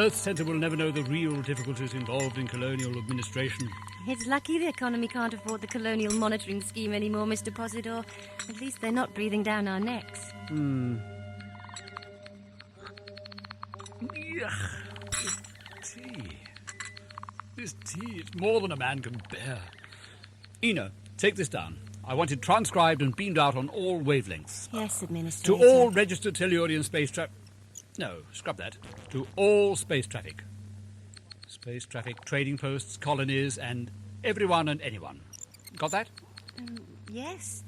Earth Center will never know the real difficulties involved in colonial administration. It's lucky the economy can't afford the colonial monitoring scheme anymore, Mr. Posidor. At least they're not breathing down our necks. Tea. This tea, it's more than a man can bear. Ina, take this down. I want it transcribed and beamed out on all wavelengths. Yes, Administrator. To all registered Tellurian space traffic... No, scrub that. To all space traffic. Space traffic, trading posts, colonies, and everyone and anyone. Got that? Yes.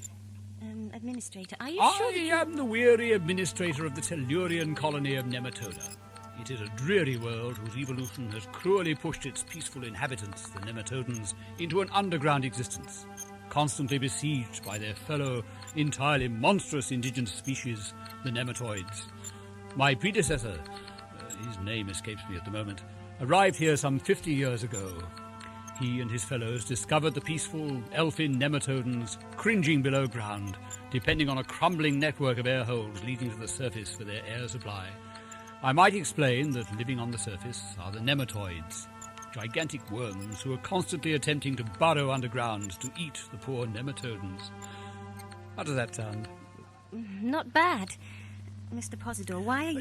Administrator, are you sure? I am the weary administrator of the Tellurian colony of Nematoda. It is a dreary world whose evolution has cruelly pushed its peaceful inhabitants, the Nematodans, into an underground existence, constantly besieged by their fellow, entirely monstrous indigenous species, the Nematoids. My predecessor, his name escapes me at the moment, arrived here some 50 years ago. He and his fellows discovered the peaceful, elfin Nematodans cringing below ground, depending on a crumbling network of air holes leading to the surface for their air supply. I might explain that living on the surface are the Nematoids, gigantic worms who are constantly attempting to burrow underground to eat the poor Nematodans. How does that sound? Not bad. Mr. Posidor, why are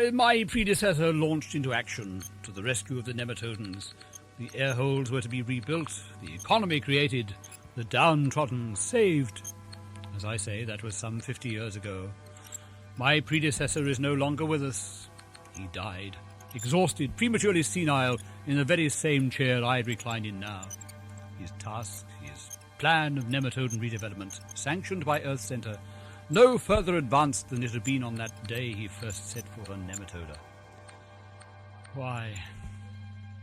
you... My predecessor launched into action to the rescue of the Nematodans. The air holes were to be rebuilt, the economy created, the downtrodden saved. As I say, that was some 50 years ago. My predecessor is no longer with us. He died, exhausted, prematurely senile, in the very same chair I recline in now. His task, his plan of Nematodan redevelopment, sanctioned by Earth Center, no further advanced than it had been on that day he first set foot on Nematoda. Why?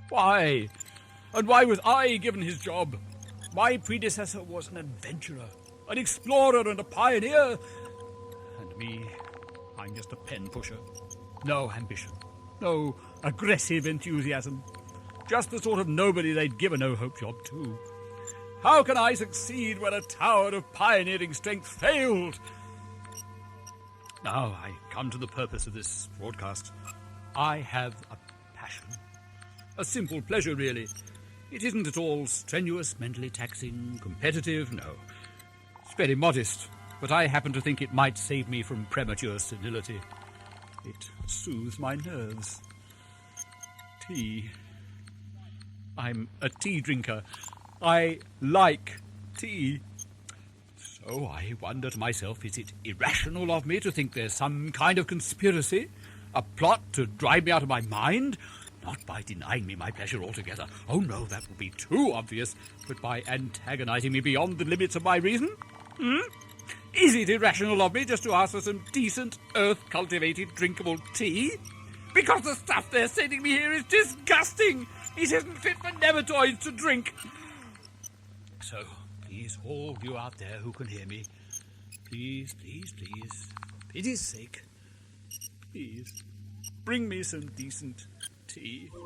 Why? And why was I given his job? My predecessor was an adventurer, an explorer and a pioneer. And me, I'm just a pen pusher. No ambition, no aggressive enthusiasm. Just the sort of nobody they'd give a no-hope job to. How can I succeed when a tower of pioneering strength failed? Now I come to the purpose of this broadcast. I have a passion. A simple pleasure, really. It isn't at all strenuous, mentally taxing, competitive, no. It's very modest, but I happen to think it might save me from premature senility. It soothes my nerves. Tea. I'm a tea drinker. I like tea. So I wonder to myself, is it irrational of me to think there's some kind of conspiracy? A plot to drive me out of my mind? Not by denying me my pleasure altogether. Oh no, that would be too obvious. But by antagonizing me beyond the limits of my reason? Is it irrational of me just to ask for some decent, earth-cultivated, drinkable tea? Because the stuff they're sending me here is disgusting! It isn't fit for nematoids to drink! So, please, all you out there who can hear me, please, please, please, for pity's sake, please, bring me some decent tea. No!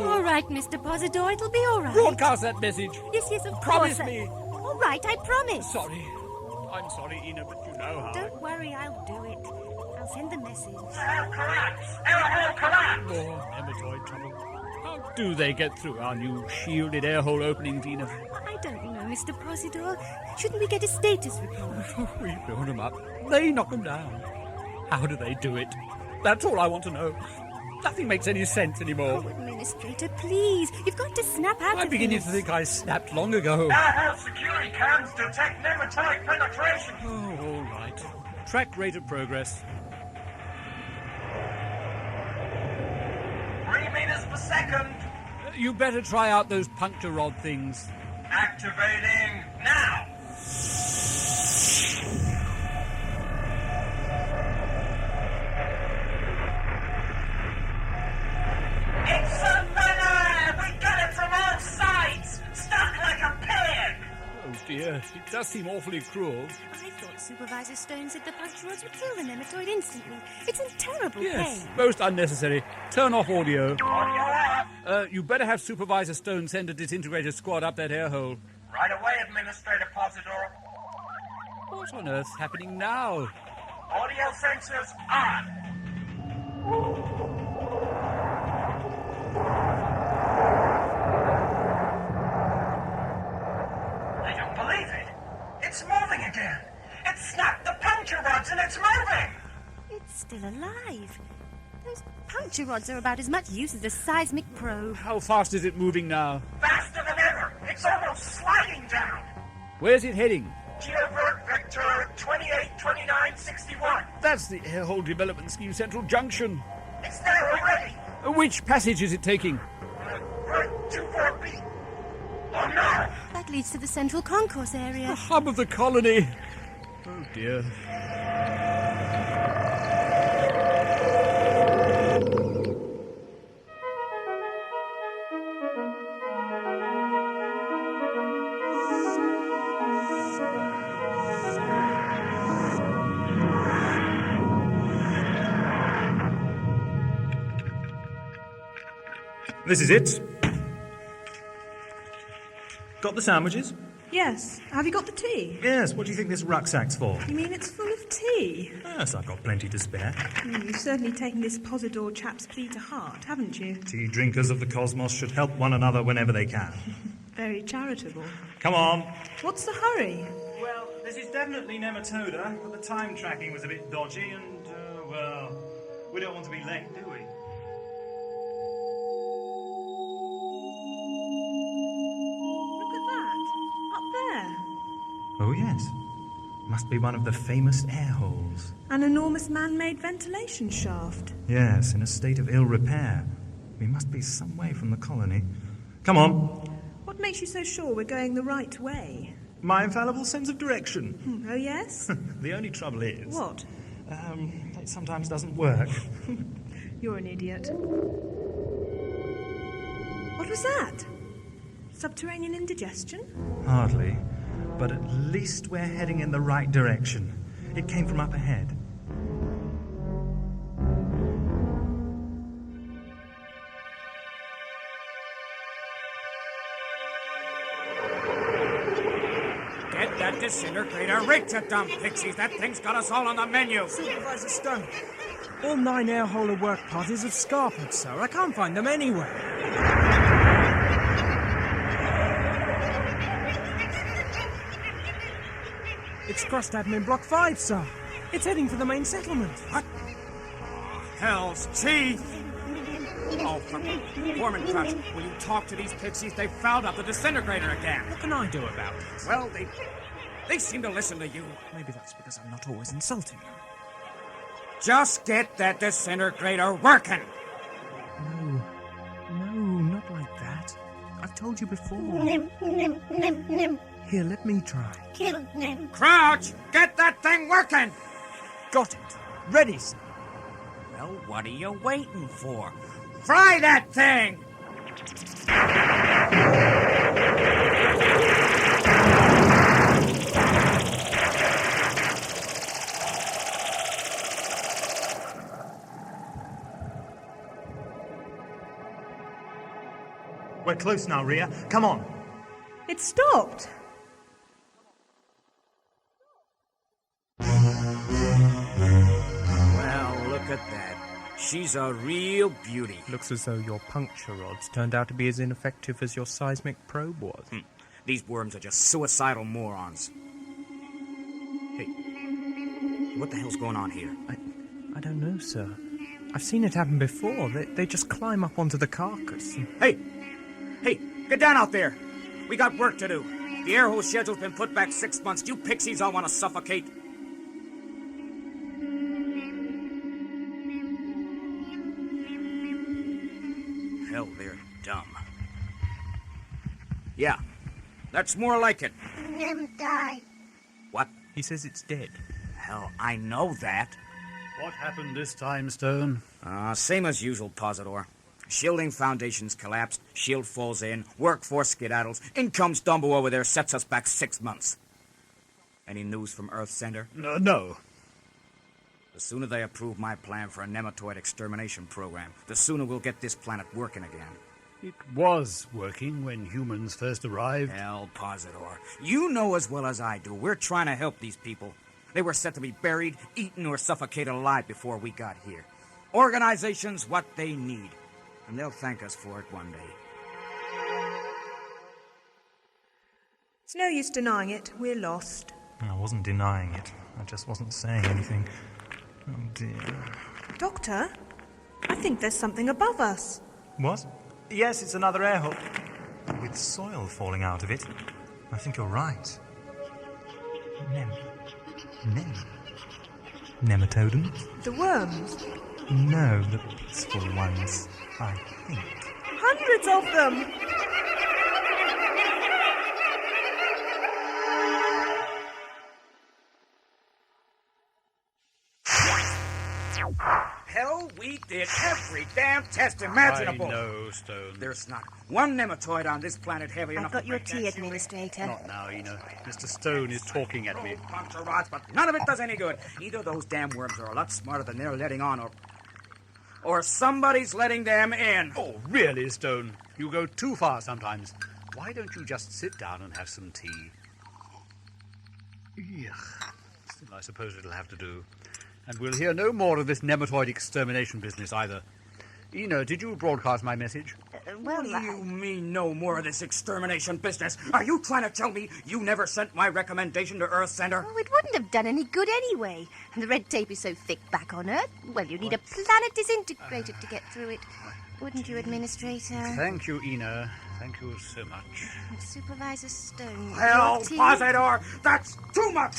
All right, Mr. Posidor, it'll be all right. Broadcast that message. Yes, of Promise course. me. All right, I promise. Sorry. I'm sorry, Ina, but you know how. Don't worry, I'll do it. I'll send the message. More nematoid trouble. How do they get through our new shielded air hole openings, Ina? I don't know, Mr. Posidor. Shouldn't we get a status report? We build them up. They knock them down. How do they do it? That's all I want to know. Nothing makes any sense anymore. Oh, Administrator, please. You've got to snap out I'm of beginning this. to think I snapped long ago. Airhouse security cams detect nematoid penetration. Oh, all right. Track rate of progress. 3 meters per second. You better try out those puncture rod things. Activating now. It's a winner! We got it from all sides! Stuck like a pig! Oh dear, it does seem awfully cruel. I thought Supervisor Stone said the puncture rods would kill the nematoid instantly. It's in terrible Yes, pain. most unnecessary. Turn off audio. Audio up. You better have Supervisor Stone send a disintegrator squad up that air hole. Right away, Administrator Posidor. What on earth's happening now? Audio sensors on. I don't believe it. It's moving again. It snapped the puncture rods and it's moving. It's still alive. Those puncture rods are about as much use as a seismic probe. How fast is it moving now? Faster than ever. It's almost sliding down. Where's it heading? Geovert vector 282961. That's the Airhole Development Scheme Central Junction. It's there already. Which passage is it taking? Right, 24B. Oh no! That leads to the central concourse The area. hub of the colony. Oh dear. This is it. Got the sandwiches? Yes. Have you got the tea? Yes, what do you think this rucksack's for? You mean it's full of tea? Yes, I've got plenty to spare. You've certainly taken this Posidor chap's plea to heart, haven't you? Tea drinkers of the cosmos should help one another whenever they can. Very charitable. Come on. What's the hurry? Well, this is definitely Nematoda, but the time tracking was a bit dodgy and, well, we don't want to be late, do we? Look at that. Up there. Oh, yes. Must be one of the famous air holes. An enormous man-made ventilation shaft. Yes, in a state of ill repair. We must be some way from the colony. Come on. What makes you so sure we're going the right way? My infallible sense of direction. Oh, yes? The only trouble is... What? It sometimes doesn't work. You're an idiot. What was that? Subterranean indigestion? Hardly. But at least we're heading in the right direction. It came from up ahead. Get that disintegrator rigged to dump, Pixies. That thing's got us all on the menu. Supervisor Stone, all 9 airholer work parties have scarpered, sir. I can't find them anywhere. It's crossed admin block 5, sir. It's heading for the main settlement. What? Hell's teeth! Oh, Foreman Crouch, will you talk to these Pixies? They fouled up the disintegrator again. What can I do about it? Well, they seem to listen to you. Maybe that's because I'm not always insulting them. Just get that disintegrator working. No, not like that. I've told you before. Here, let me try. Crouch, get that thing working. Got it. Ready, sir. Well, what are you waiting for? Fry that thing! We're close now, Ria. Come on. It stopped. Well, look at that. She's a real beauty. Looks as though your puncture rods turned out to be as ineffective as your seismic probe was. These worms are just suicidal morons. Hey, what the hell's going on here? I don't know, sir. I've seen it happen before. They just climb up onto the carcass. Hey, get down out there. We got work to do. The air hole schedule's been put back 6 months. You Pixies all want to suffocate. Hell, they're dumb. Yeah, that's more like it. Die. What? He says it's dead. Hell, I know that. What happened this time, Stone? Same as usual, Posidor. Shielding foundations collapsed, shield falls in, workforce skedaddles, in comes Dumbo over there, sets us back 6 months. Any news from Earth Center? No. The sooner they approve my plan for a nematoid extermination program, the sooner we'll get this planet working again. It was working when humans first arrived. Hell, Posidor. You know as well as I do, we're trying to help these people. They were set to be buried, eaten, or suffocated alive before we got here. organization's what they need. And they'll thank us for it one day. It's no use denying it. We're lost. I wasn't denying it. I just wasn't saying anything. Oh, dear. Doctor, I think there's something above us. What? Yes, it's another air hole. With soil falling out of it. I think you're right. Nematodans? The worms. No, the peaceful ones, I think. Hundreds of them. Hell, we did every damn test imaginable. I know, Stone. There's not one nematoid on this planet heavy enough I've got to your break tea, that seaweed. Administrator. Not now, Ina. Mr. Stone is talking at me. Puncture rods, but none of it does any good. Either those damn worms are a lot smarter than they're letting on, or somebody's letting them in. Oh, really, Stone? You go too far sometimes. Why don't you just sit down and have some tea? Yuck. Still, I suppose it'll have to do. And we'll hear no more of this nematoid extermination business either. Ina, did you broadcast my message? What do you mean no more of this extermination business? Are you trying to tell me you never sent my recommendation to Earth Center? Oh, it wouldn't have done any good anyway. And the red tape is so thick back on Earth. Well, you need a planet disintegrated to get through it. Wouldn't you, Administrator? Thank you, Ina. Thank you so much. And Supervisor Stone. Hell, your tea? Posidor, that's too much!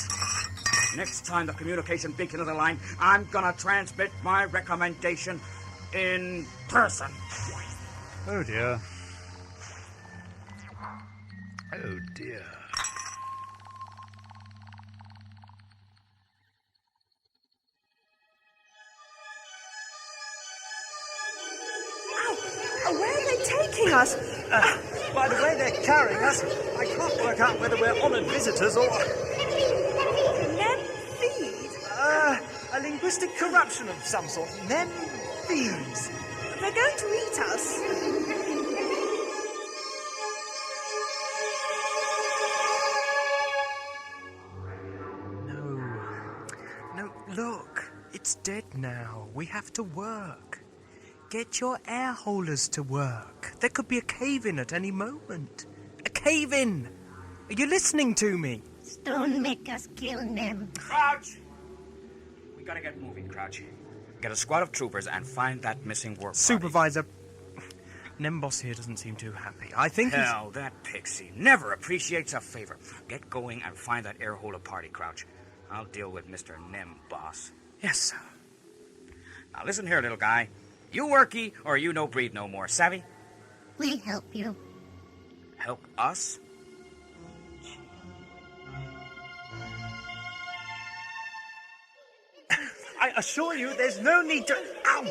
Next time the communication beacon is aligned, I'm gonna transmit my recommendation in person. Oh, dear. Oh, dear. Oh, where are they taking us? By the way they're carrying us, I can't work out whether we're honoured visitors or... Nem feed? a linguistic corruption of some sort. Nem thieves. They're going to eat us. No, look. It's dead now. We have to work. Get your air holers to work. There could be a cave-in at any moment. A cave-in! Are you listening to me? Don't make us kill them. Crouch! We gotta get moving, Crouch. Get a squad of troopers and find that missing work party. Supervisor, Nemboss here doesn't seem too happy. I think Hell, that pixie never appreciates a favor. Get going and find that air holder party, Crouch. I'll deal with Mr. Nemboss. Yes, sir. Now listen here, little guy. You worky or you no breed no more, savvy? We'll help you. Help us? I assure you there's no need to... Ow!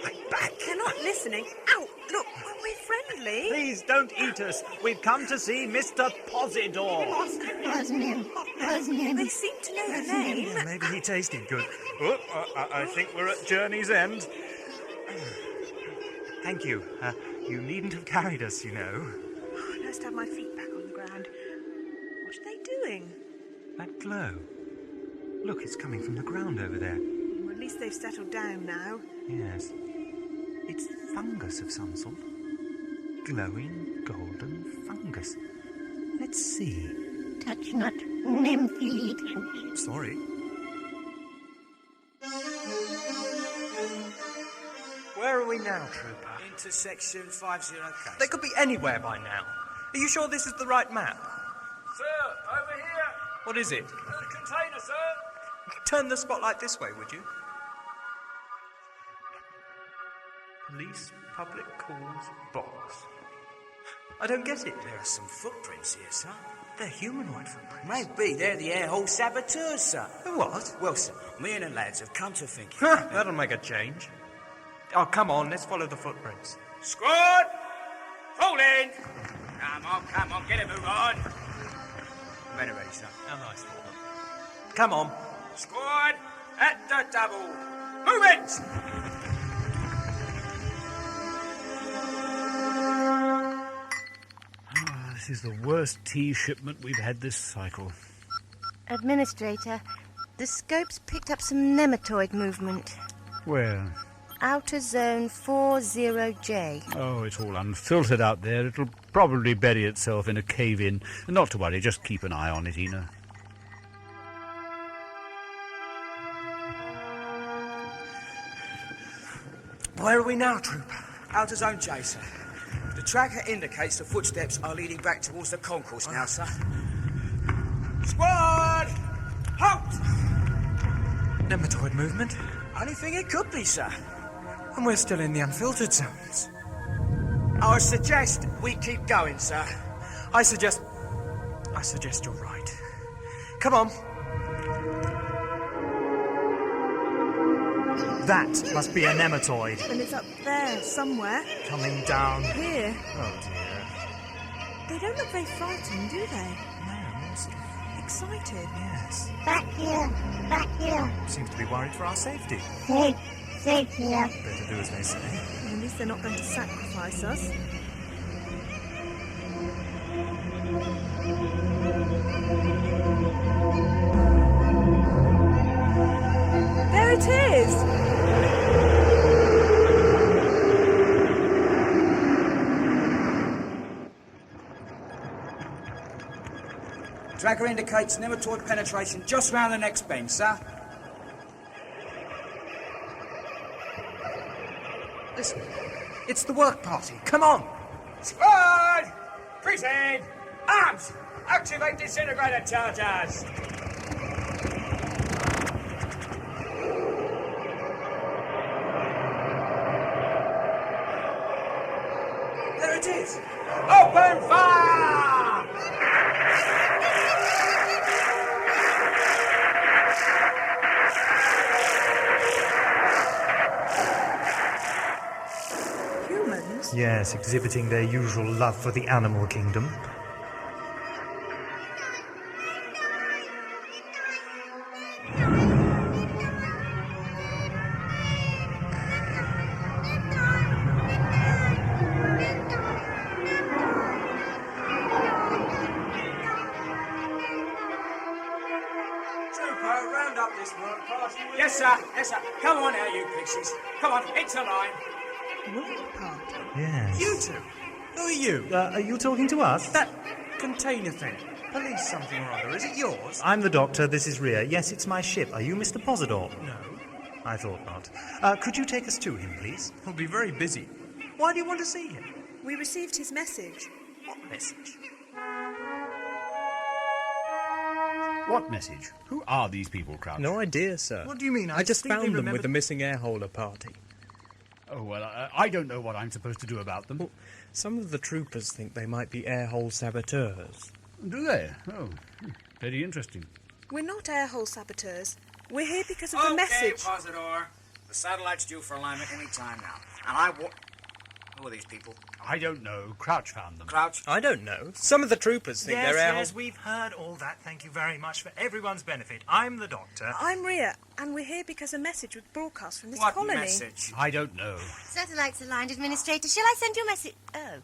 My back. They're not listening. Ow! Look, we're friendly. Please don't eat us. We've come to see Mr. Posidor. They seem to know the name. Yeah, maybe he tasted good. Oh, I think we're at journey's end. Thank you. You needn't have carried us, you know. Oh, I must have my feet back on the ground. What are they doing? That glow. Look, it's coming from the ground over there. Well, at least they've settled down now. Yes. It's fungus of some sort. Glowing golden fungus. Let's see. Touch not nem feed. Sorry. Where are we now, Trooper? Intersection 50K. They could be anywhere by now. Are you sure this is the right map? Sir, over here. What is it? The container, sir. Turn the spotlight this way, would you? Police Public Calls Box. I don't get it. There are some footprints here, sir. They're humanoid footprints. Might be. They're the air hole saboteurs, sir. What? Well, sir, me and the lads have come to think... That'll make a change. Oh, come on, let's follow the footprints. Squad! Fall in! Come on, get it, move on. Ready, sir. How nice. Come on. Squad, at the double. Move it! This is the worst tea shipment we've had this cycle. Administrator, the scopes picked up some nematoid movement. Where? Outer Zone 40J. Oh, it's all unfiltered out there. It'll probably bury itself in a cave-in. Not to worry, just keep an eye on it, Ina. Where are we now, Trooper? Outer Zone J, sir. The tracker indicates the footsteps are leading back towards the concourse now, sir. Squad! Halt! Nematoid movement? Only thing it could be, sir. And we're still in the unfiltered zones. I suggest we keep going, sir. I suggest you're right. Come on. That must be a nematoid. And it's up there, somewhere. Coming down. Here. Oh, dear. They don't look very frightened, do they? No, more sort of... Excited. Yes. Back here. Back here. Seems to be worried for our safety. Safe. Safe here. Better do as they say. Well, at least they're not going to sacrifice us. There it is! Tracker indicates nematoid penetration just round the next bend, sir. Listen, it's the work party. Come on. Squad! Proceed! Arms! Activate disintegrator charges! There it is! Open fire! Humans? Yes, exhibiting their usual love for the animal kingdom. Trooper, round up this work party. Yes, sir. Yes, sir. Come on now, you pixies. Come on, into line. Work party? Yes. You two. Who are you? Are you talking to us? That container thing. Police something or other. Is it yours? I'm the Doctor, this is Ria. Yes, it's my ship. Are you Mr. Posidor? No. I thought not. Could you take us to him, please? He'll be very busy. Why do you want to see him? We received his message. What message? What message? Who are these people, Crouch? No idea, sir. What do you mean? I just think they found them remembered- with the missing air holder party. Oh, well, I don't know what I'm supposed to do about them. Well, some of the troopers think they might be air hole saboteurs. Do they? Oh, very interesting. We're not air hole saboteurs. We're here because of the message. Posidor. The satellite's due for alignment any time now. And who are these people? I don't know. Crouch found them. Crouch? I don't know. Some of the troopers think Yes, they're air yes, hole... we've heard all that. Thank you very much for everyone's benefit. I'm the Doctor. I'm Ria, and we're here because a message was broadcast from this What colony. message? I don't know. Satellites aligned, Administrator. Shall I send you a message? Oh.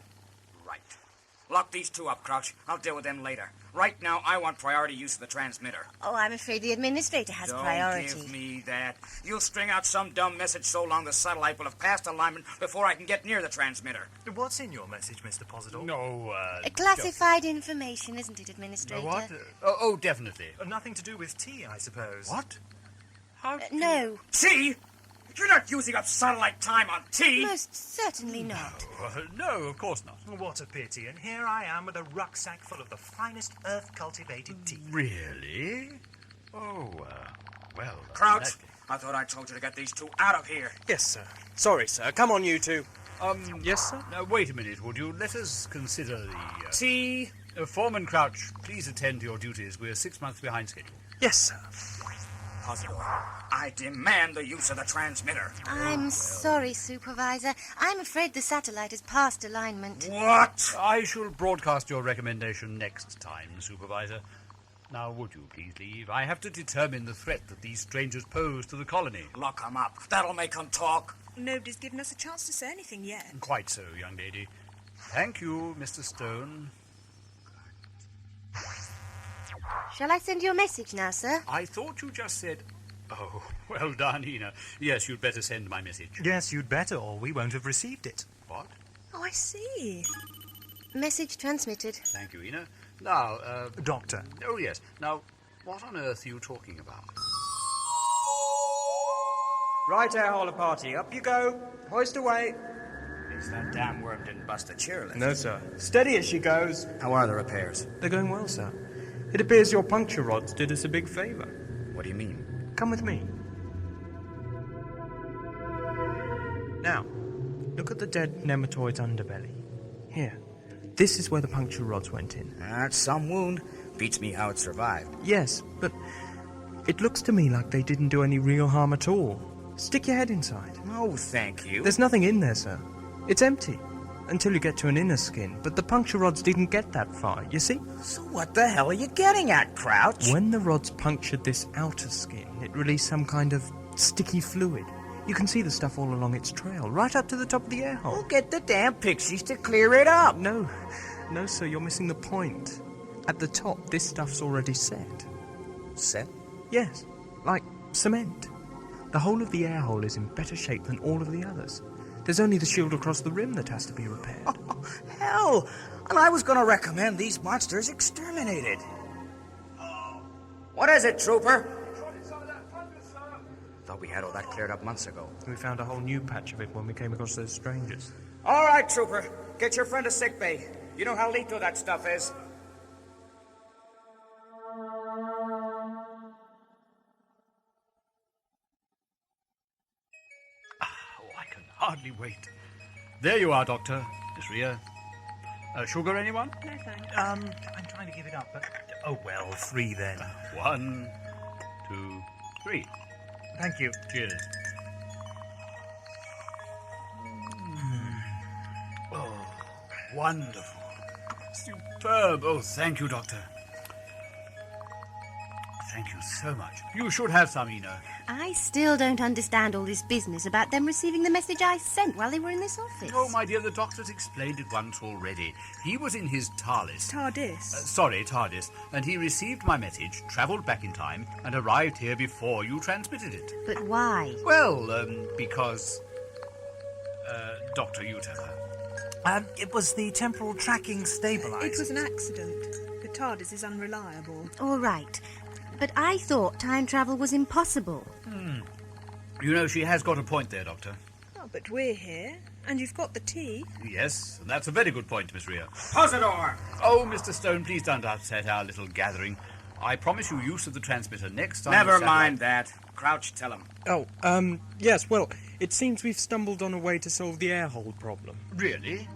Right. Lock these two up, Crouch. I'll deal with them later. Right now, I want priority use of the transmitter. Oh, I'm afraid the Administrator has Don't priority. give me that. You'll string out some dumb message so long the satellite will have passed alignment before I can get near the transmitter. What's in your message, Mr. Posidor? No, Classified information, isn't it, Administrator? What? Oh, definitely. Nothing to do with tea, I suppose. What? How? No, Tea? You're not using up satellite time on tea. most certainly not. No, of course not. What a pity. And here I am with a rucksack full of the finest earth-cultivated tea. Really? Oh, well... Crouch, I thought I told you to get these two out of here. Yes, sir. Sorry, sir. Come on, you two. Yes, sir? Now, wait a minute, would you? Let us consider the... Tea? Foreman Crouch, please attend to your duties. We're 6 months behind schedule. Yes, sir. Posidor, I demand the use of the transmitter. I'm sorry, Supervisor. I'm afraid the satellite has passed alignment. What? I shall broadcast your recommendation next time, Supervisor. Now, would you please leave? I have to determine the threat that these strangers pose to the colony. Lock 'em up. That'll make 'em talk. Nobody's given us a chance to say anything yet. Quite so, young lady. Thank you, Mr. Stone. Shall I send you a message now, sir? I thought you just said Oh, well done, Ina. Yes, you'd better send my message. Yes, you'd better, or we won't have received it. What? Oh, I see. Message transmitted. Thank you, Ina. Now, Doctor. Oh, yes. Now, what on earth are you talking about? Right, airholder party, up you go. Hoist away. It's that damn worm didn't bust the chairlift. No, sir. Steady as she goes. How are the repairs? They're going well, sir. It appears your puncture rods did us a big favor. What do you mean? Come with me. Now, look at the dead nematoid's underbelly. Here. This is where the puncture rods went in. That's some wound. Beats me how it survived. Yes, but it looks to me like they didn't do any real harm at all. Stick your head inside. No, thank you. There's nothing in there, sir. It's empty. Until you get to an inner skin. But the puncture rods didn't get that far, you see? So what the hell are you getting at, Crouch? When the rods punctured this outer skin, it released some kind of sticky fluid. You can see the stuff all along its trail, right up to the top of the air hole. We'll get the damn pixies to clear it up. No, sir, you're missing the point. At the top, this stuff's already set. Set? Yes, like cement. The whole of the air hole is in better shape than all of the others. There's only the shield across the rim that has to be repaired. Oh, hell! And I was going to recommend these monsters exterminated. What is it, Trooper? Thought we had all that cleared up months ago. We found a whole new patch of it when we came across those strangers. All right, Trooper. Get your friend to sickbay. You know how lethal that stuff is. Oh, I can hardly wait. There you are, Doctor. Miss Ria. Sugar, anyone? No, thanks. I'm trying to give it up, but... Oh, well, 3 then. 1, 2, 3. Thank you. Cheers. Oh, wonderful. Superb. Oh, thank you, Doctor. Thank you so much. You should have some, Ina. I still don't understand all this business about them receiving the message I sent while they were in this office. Oh, my dear, the Doctor's explained it once already. He was in his TARDIS. TARDIS? And he received my message, travelled back in time, and arrived here before you transmitted it. But why? Well, because... Doctor, you tell her. It was the temporal tracking stabilizer. It was an accident. The TARDIS is unreliable. All right. But I thought time travel was impossible. You know, she has got a point there, Doctor. Oh, but we're here, and you've got the tea. Yes, and that's a very good point, Miss Ria. Posidor! Oh, Mr. Stone, please don't upset our little gathering. I promise you use of the transmitter next time. Never mind that. Crouch, tell him. Oh, yes, well, it seems we've stumbled on a way to solve the air hole problem. Really?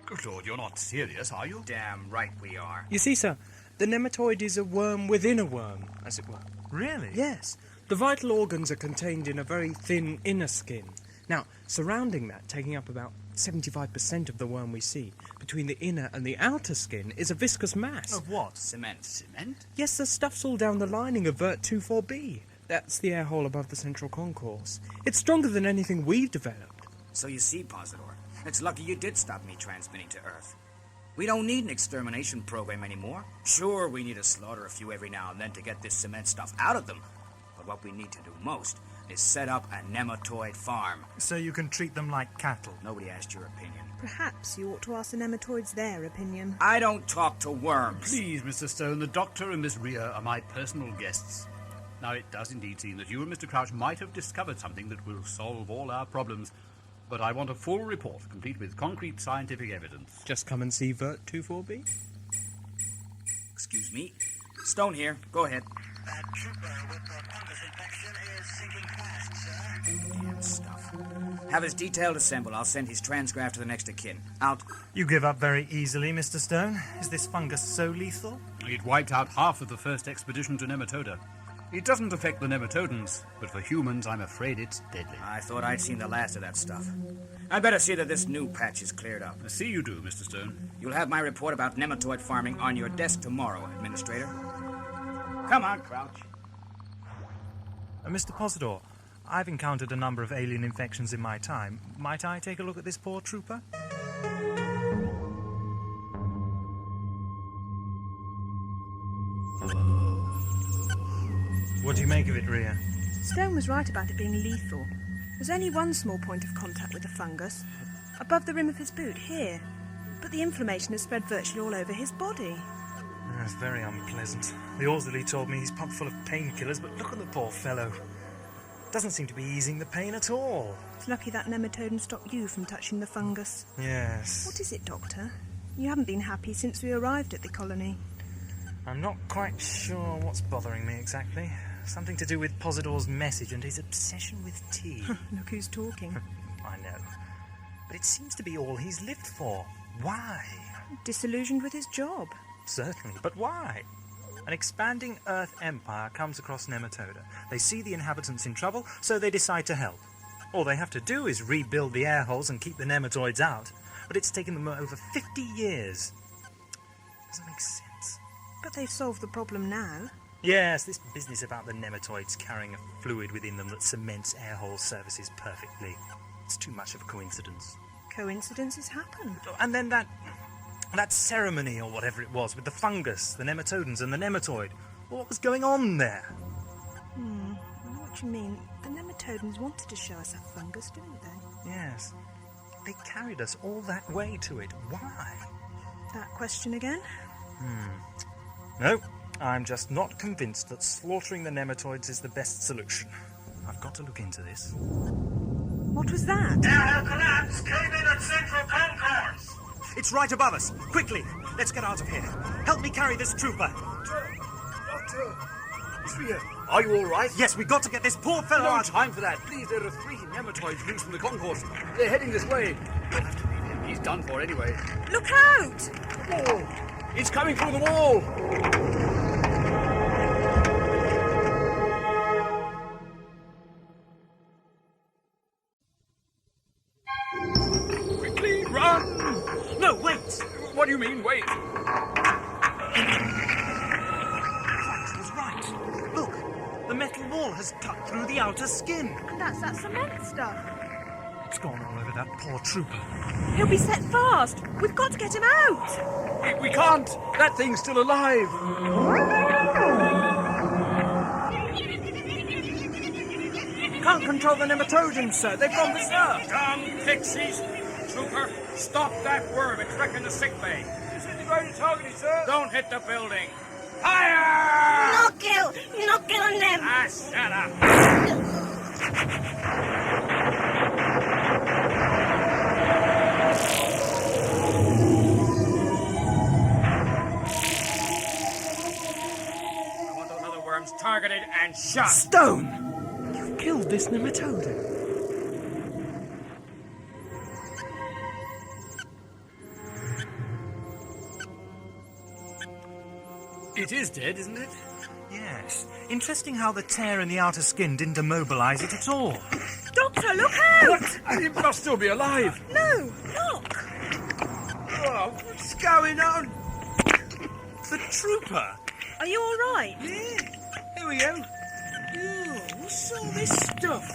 Good Lord, you're not serious, are you? Damn right we are. You see, sir, the nematoid is a worm within a worm, as it were. Really? Yes. The vital organs are contained in a very thin inner skin. Now, surrounding that, taking up about 75% of the worm we see, between the inner and the outer skin, is a viscous mass. Of what? Cement. Cement? Yes, the stuff's all down the lining of Vert 24B. That's the air hole above the central concourse. It's stronger than anything we've developed. So you see, Posidor, it's lucky you did stop me transmitting to Earth. We don't need an extermination program anymore. Sure, we need to slaughter a few every now and then to get this cement stuff out of them. But what we need to do most is set up a nematoid farm. So you can treat them like cattle. Nobody asked your opinion. Perhaps you ought to ask the nematoids their opinion. I don't talk to worms. Please, Mr. Stone, the Doctor and Miss Ria are my personal guests. Now, it does indeed seem that you and Mr. Crouch might have discovered something that will solve all our problems, but I want a full report, complete with concrete scientific evidence. Just come and see Vert 24B. Excuse me. Stone here. Go ahead. That trooper with the fungus infection is sinking fast, sir. Damn stuff. Have his detailed assemble. I'll send his transgraph to the next of kin. Out. You give up very easily, Mr. Stone. Is this fungus so lethal? It wiped out half of the first expedition to Nematoda. It doesn't affect the Nematodans, but for humans, I'm afraid it's deadly. I thought I'd seen the last of that stuff. I'd better see that this new patch is cleared up. I see you do, Mr. Stone. You'll have my report about nematoid farming on your desk tomorrow, Administrator. Come on, Crouch. Mr. Posidor, I've encountered a number of alien infections in my time. Might I take a look at this poor trooper? What do you make of it, Ria? Stone was right about it being lethal. There's only one small point of contact with the fungus. Above the rim of his boot, here. But the inflammation has spread virtually all over his body. That's very unpleasant. The orderly told me he's pumped full of painkillers, but look at the poor fellow. Doesn't seem to be easing the pain at all. It's lucky that Nematodan stopped you from touching the fungus. Yes. What is it, Doctor? You haven't been happy since we arrived at the colony. I'm not quite sure what's bothering me exactly. Something to do with Posidor's message and his obsession with tea. Look who's talking. I know. But it seems to be all he's lived for. Why? Disillusioned with his job. Certainly, but why? An expanding Earth empire comes across Nematoda. They see the inhabitants in trouble, so they decide to help. All they have to do is rebuild the air holes and keep the nematoids out. But it's taken them over 50 years. Doesn't make sense. But they've solved the problem now. Yes, this business about the nematoids carrying a fluid within them that cements air hole surfaces perfectly. It's too much of a coincidence. Coincidences happen. And then that ceremony or whatever it was with the fungus, the nematodans and the nematoid. What was going on there? I know what you mean. The Nematodans wanted to show us that fungus, didn't they? Yes. They carried us all that way to it. Why? That question again? No, I'm just not convinced that slaughtering the nematoids is the best solution. I've got to look into this. What was that? Air collapse came in at Central Concourse. It's right above us. Quickly, let's get out of here. Help me carry this trooper. Doctor, Ria, are you all right? Yes, we've got to get this poor fellow No out. time for that. Please, there are 3 nematoids loose from the concourse. They're heading this way. We'll have to leave him. He's done for anyway. Look out! Wall! It's coming through the wall! Quickly, run! No, wait! What do you mean, wait? Fox was right. Look, the metal wall has cut through the outer skin. And that's that cement stuff. It's gone all over that poor trooper. He'll be set fast. We've got to get him out. We can't! That thing's still alive! Can't control the nematodans, sir. They've gone berserk. Dumb pixies! Trooper, stop that worm. It's wrecking the sick bay. Disintegrated targeting, sir. Don't hit the building. Fire! Not killing them. Ah, shut up. I want those other worms targeted and shot. Stone! You've killed this nematoda. It is dead, isn't it? Yes. Interesting how the tear in the outer skin didn't immobilize it at all. Doctor, look out! What? It must still be alive. No, look! Oh, what's going on? The trooper! Are you all right? Yeah. Here we go. Oh, what's all this stuff?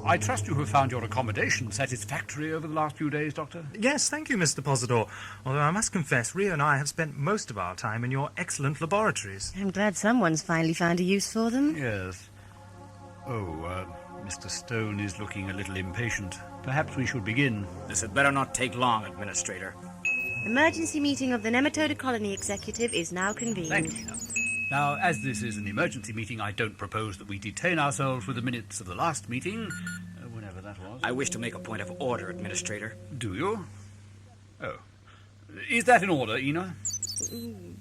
I trust you have found your accommodation satisfactory over the last few days, Doctor? Yes, thank you, Mr. Posidor. Although I must confess, Ria and I have spent most of our time in your excellent laboratories. I'm glad someone's finally found a use for them. Yes. Oh, Mr. Stone is looking a little impatient. Perhaps we should begin. This had better not take long, Administrator. Emergency meeting of the Nematoda Colony Executive is now convened. Thank you. Now, as this is an emergency meeting, I don't propose that we detain ourselves with the minutes of the last meeting, whenever that was. I wish to make a point of order, Administrator. Do you? Oh. Is that in order, Ina?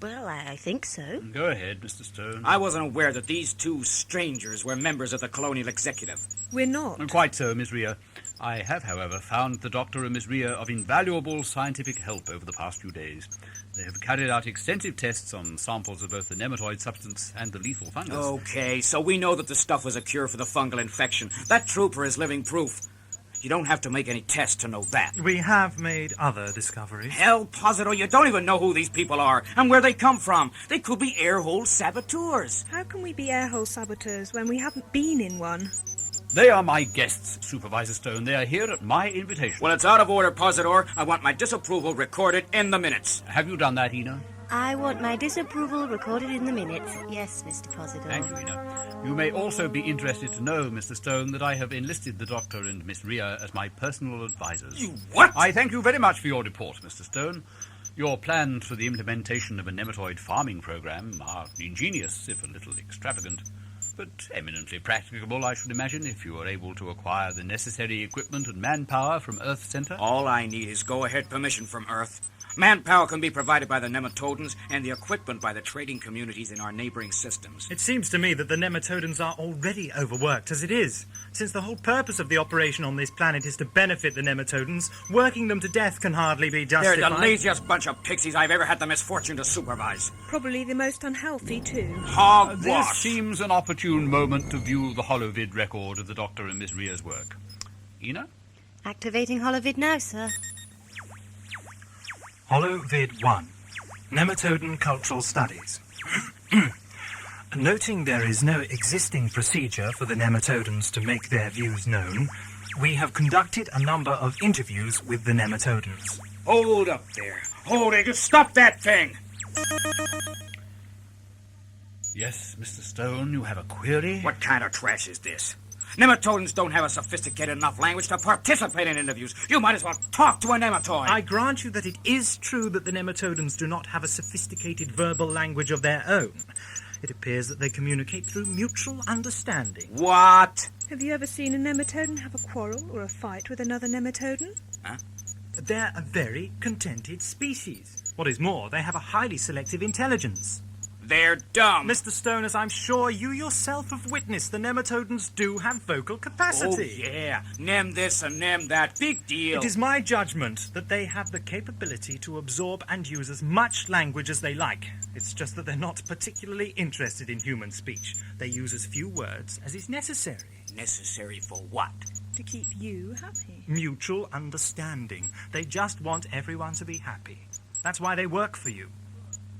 Well, I think so. Go ahead, Mr. Stone. I wasn't aware that these 2 strangers were members of the Colonial Executive. We're not. Quite so, Miss Ria. I have, however, found the Doctor and Miss Ria of invaluable scientific help over the past few days. They have carried out extensive tests on samples of both the nematoid substance and the lethal fungus. Okay, so we know that the stuff was a cure for the fungal infection. That trooper is living proof. You don't have to make any tests to know that. We have made other discoveries. Hell, Positor, you don't even know who these people are and where they come from. They could be airhole saboteurs. How can we be airhole saboteurs when we haven't been in one? They are my guests, Supervisor Stone. They are here at my invitation. Well, it's out of order, Positor. I want my disapproval recorded in the minutes. Have you done that, Ina? I want my disapproval recorded in the minutes. Yes, Mr. Positor. Thank you, Ina. You may also be interested to know, Mr. Stone, that I have enlisted the Doctor and Miss Ria as my personal advisors. You what? I thank you very much for your report, Mr. Stone. Your plans for the implementation of a nematoid farming program are ingenious, if a little extravagant, but eminently practicable, I should imagine, if you are able to acquire the necessary equipment and manpower from Earth Center. All I need is go-ahead permission from Earth. Manpower can be provided by the Nematodans and the equipment by the trading communities in our neighboring systems. It seems to me that the Nematodans are already overworked as it is. Since the whole purpose of the operation on this planet is to benefit the Nematodans, working them to death can hardly be justified. They're the laziest bunch of pixies I've ever had the misfortune to supervise. Probably the most unhealthy, too. Hogwash! This seems an opportune moment to view the holovid record of the Doctor and Miss Ria's work. Ina? Activating holovid now, sir. HoloVid 1, Nematodan Cultural Studies. Noting there is no existing procedure for the Nematodans to make their views known, we have conducted a number of interviews with the Nematodans. Hold up there. Hold it. Just stop that thing. Yes, Mr. Stone, you have a query? What kind of trash is this? Nematodans don't have a sophisticated enough language to participate in interviews. You might as well talk to a nematoid. I grant you that it is true that the Nematodans do not have a sophisticated verbal language of their own. It appears that they communicate through mutual understanding. What? Have you ever seen a nematodan have a quarrel or a fight with another nematodan? Huh? They're a very contented species. What is more, they have a highly selective intelligence. They're dumb. Mr. Stone, as I'm sure you yourself have witnessed, the Nematodans do have vocal capacity. Oh, yeah. Nem this and nem that. Big deal. It is my judgment that they have the capability to absorb and use as much language as they like. It's just that they're not particularly interested in human speech. They use as few words as is necessary. Necessary for what? To keep you happy. Mutual understanding. They just want everyone to be happy. That's why they work for you.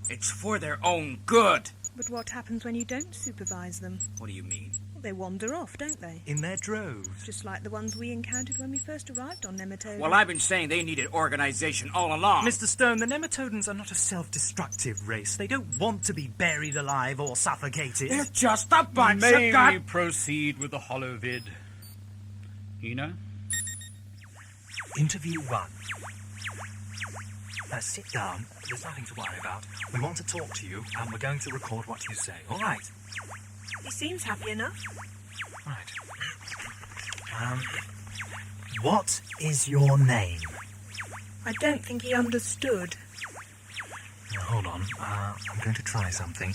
It's for their own good. But what happens when you don't supervise them? What do you mean? Well, they wander off, don't they? In their droves. Just like the ones we encountered when we first arrived on Nematoda. Well, I've been saying they needed organization all along. Mr. Stone, the Nematodans are not a self-destructive race. They don't want to be buried alive or suffocated. They're just a bunch May of we proceed with the holovid? Ina? Interview 1. Sit down. There's nothing to worry about. We want to talk to you, and we're going to record what you say. All right? He seems happy enough. Right. What is your name? I don't think he understood. Now, hold on. I'm going to try something.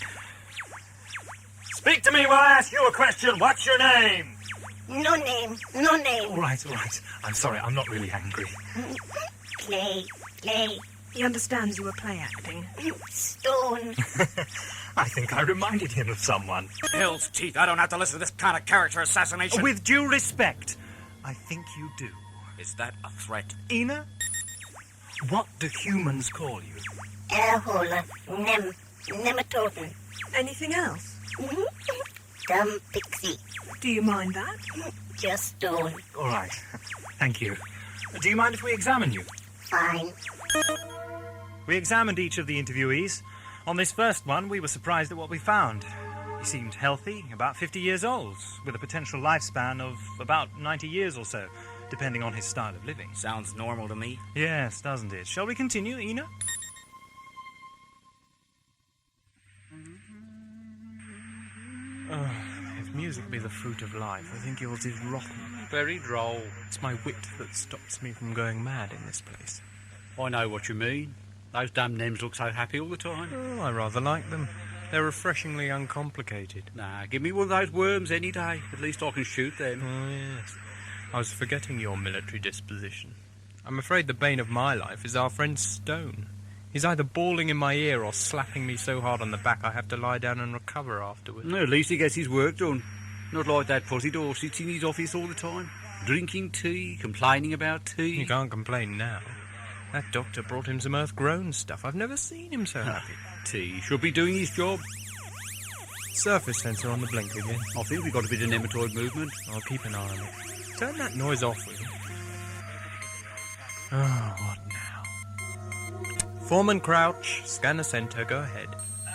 Speak to me while I ask you a question. What's your name? No name, no name. All right. I'm sorry. I'm not really angry. Clay. He understands you were play acting. Stone. I think I reminded him of someone. Hell's teeth, I don't have to listen to this kind of character assassination. With due respect, I think you do. Is that a threat? Ina, what do humans call you? Airhole. Nematodan. Anything else? Dumb pixie. Do you mind that? Just Stone. All right. Thank you. Do you mind if we examine you? Fine. We examined each of the interviewees. On this first one, we were surprised at what we found. He seemed healthy, about 50 years old, with a potential lifespan of about 90 years or so, depending on his style of living. Sounds normal to me. Yes, doesn't it? Shall we continue, Ina? If music be the fruit of life, I think yours is rotten. Very droll. It's my wit that stops me from going mad in this place. I know what you mean. Those damn Nems look so happy all the time. Oh, I rather like them. They're refreshingly uncomplicated. Nah, give me one of those worms any day. At least I can shoot them. Oh, yes. I was forgetting your military disposition. I'm afraid the bane of my life is our friend Stone. He's either bawling in my ear or slapping me so hard on the back I have to lie down and recover afterwards. No, at least he gets his work done. Not like that Positor sits in his office all the time. Drinking tea, complaining about tea. You can't complain now. That doctor brought him some Earth-grown stuff. I've never seen him so happy. Tea should be doing his job. Surface sensor on the blink again. I think we got a bit of nematoid movement. I'll keep an eye on it. Turn that noise off, will you? Oh, what now? Foreman Crouch, scanner center, go ahead.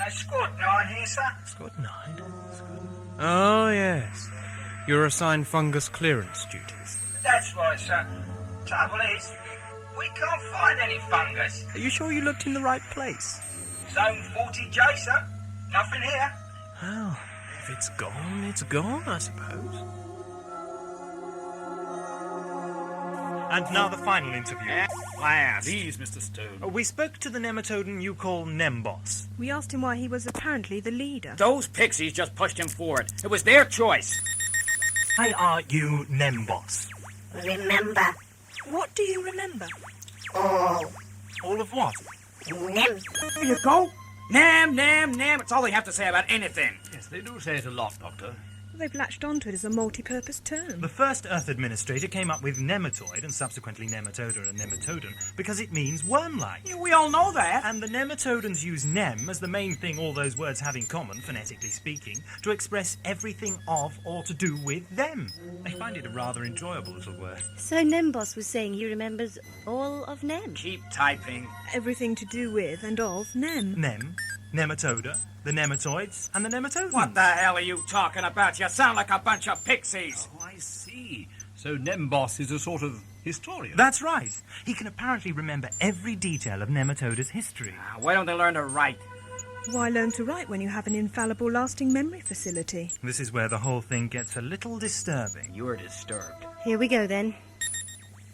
Squad 9 here, sir. Squad 9? Oh, yes. You're assigned fungus clearance duties. That's right, sir. Trouble is, we can't find any fungus. Are you sure you looked in the right place? Zone 40J, sir. Nothing here. Well, if it's gone, I suppose. And now the final interview. Please, Mr. Stone. We spoke to the Nematodan you call Nemboss. We asked him why he was apparently the leader. Those pixies just pushed him forward. It was their choice. Why are you Nemboss? Remember, What do you remember? all. All of what? Nem. There you go. Nam, nam, nam. It's all they have to say about anything. Yes, they do say it a lot, Doctor. They've latched onto it as a multi-purpose term. The first Earth administrator came up with nematoid and subsequently nematoda and nematodan because it means worm-like. Yeah, we all know that. And the nematodans use nem as the main thing all those words have in common, phonetically speaking, to express everything of or to do with them. They find it a rather enjoyable little word. So Nembos was saying he remembers all of Nem. Keep typing. Everything to do with and of Nem. Nem, nematoda, the nematoids, and the nematodans. What the hell are you talking about? You sound like a bunch of pixies. Oh, I see. So Nembos is a sort of historian. That's right. He can apparently remember every detail of Nematoda's history. Why don't they learn to write? Why learn to write when you have an infallible lasting memory facility? This is where the whole thing gets a little disturbing. You're disturbed. Here we go then.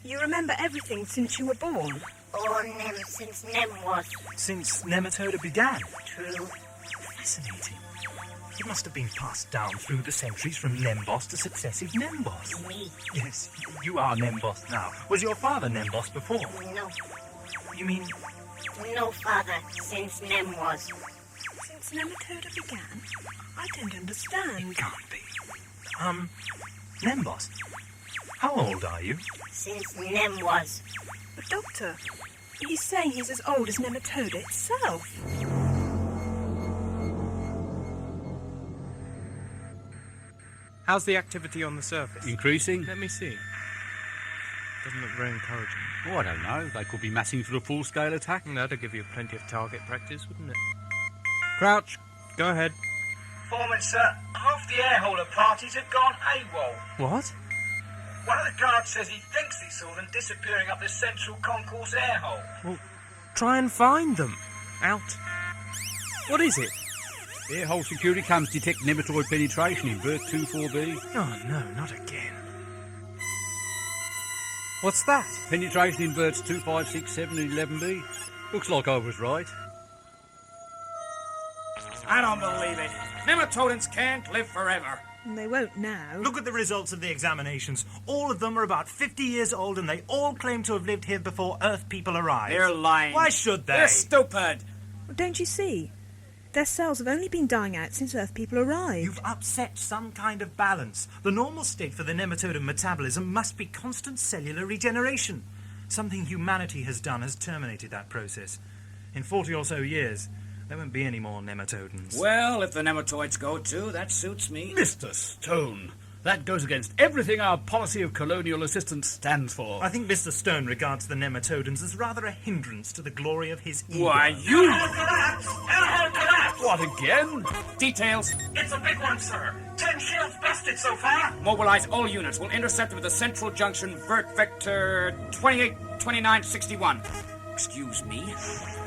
You remember everything since you were born. All Nem since Nem was. Since Nematoda began. True. Fascinating. It must have been passed down through the centuries from Nembos to successive Nembos. Me. Yes, you are Nembos now. Was your father Nembos before? No. You mean... No father since Nem was. Since Nematoda began? I don't understand. It can't be. Nembos, how old are you? Since Nem was. But Doctor, he's saying he's as old as Nematoda itself. How's the activity on the surface? Increasing? Let me see. Doesn't look very encouraging. Oh, I don't know. They could be massing for a full-scale attack. That'll give you plenty of target practice, wouldn't it? Crouch, go ahead. Foreman, sir, half the airholder parties have gone AWOL. What? One of the guards says he thinks he saw them disappearing up the central concourse airhole. Well, try and find them. Out. What is it? Airhole security cams detect nematoid penetration in berth 24B. Oh, no, not again. What's that? Penetration in berths 2, 5, 6, 7 and 11B. Looks like I was right. I don't believe it. Nematodans can't live forever. And they won't now. Look at the results of the examinations. All of them are about 50 years old and they all claim to have lived here before Earth people arrived. They're lying. Why should they? They're stupid. Well, don't you see? Their cells have only been dying out since Earth people arrived. You've upset some kind of balance. The normal state for the nematodan metabolism must be constant cellular regeneration. Something humanity has done has terminated that process. In 40 or so years, there won't be any more nematodans. Well, if the nematoids go too, that suits me. Mr. Stone, that goes against everything our policy of colonial assistance stands for. I think Mr. Stone regards the nematodans as rather a hindrance to the glory of his ego. Why, you... Airhole collapse! Airhole collapse! What again? Details. It's a big one, sir. 10 shields busted so far. Mobilize all units. We'll intercept them at the central junction, vert vector 282961. Excuse me.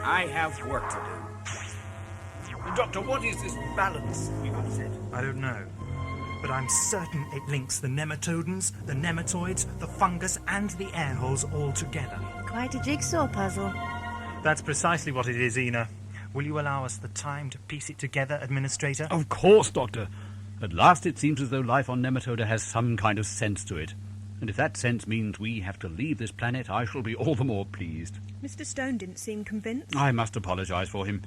I have work to do. Doctor, what is this balance you've upset? I don't know. But I'm certain it links the nematodans, the nematoids, the fungus, and the airholes all together. Quite a jigsaw puzzle. That's precisely what it is, Ina. Will you allow us the time to piece it together, Administrator? Of course, Doctor. At last it seems as though life on Nematoda has some kind of sense to it. And if that sense means we have to leave this planet, I shall be all the more pleased. Mr. Stone didn't seem convinced. I must apologise for him.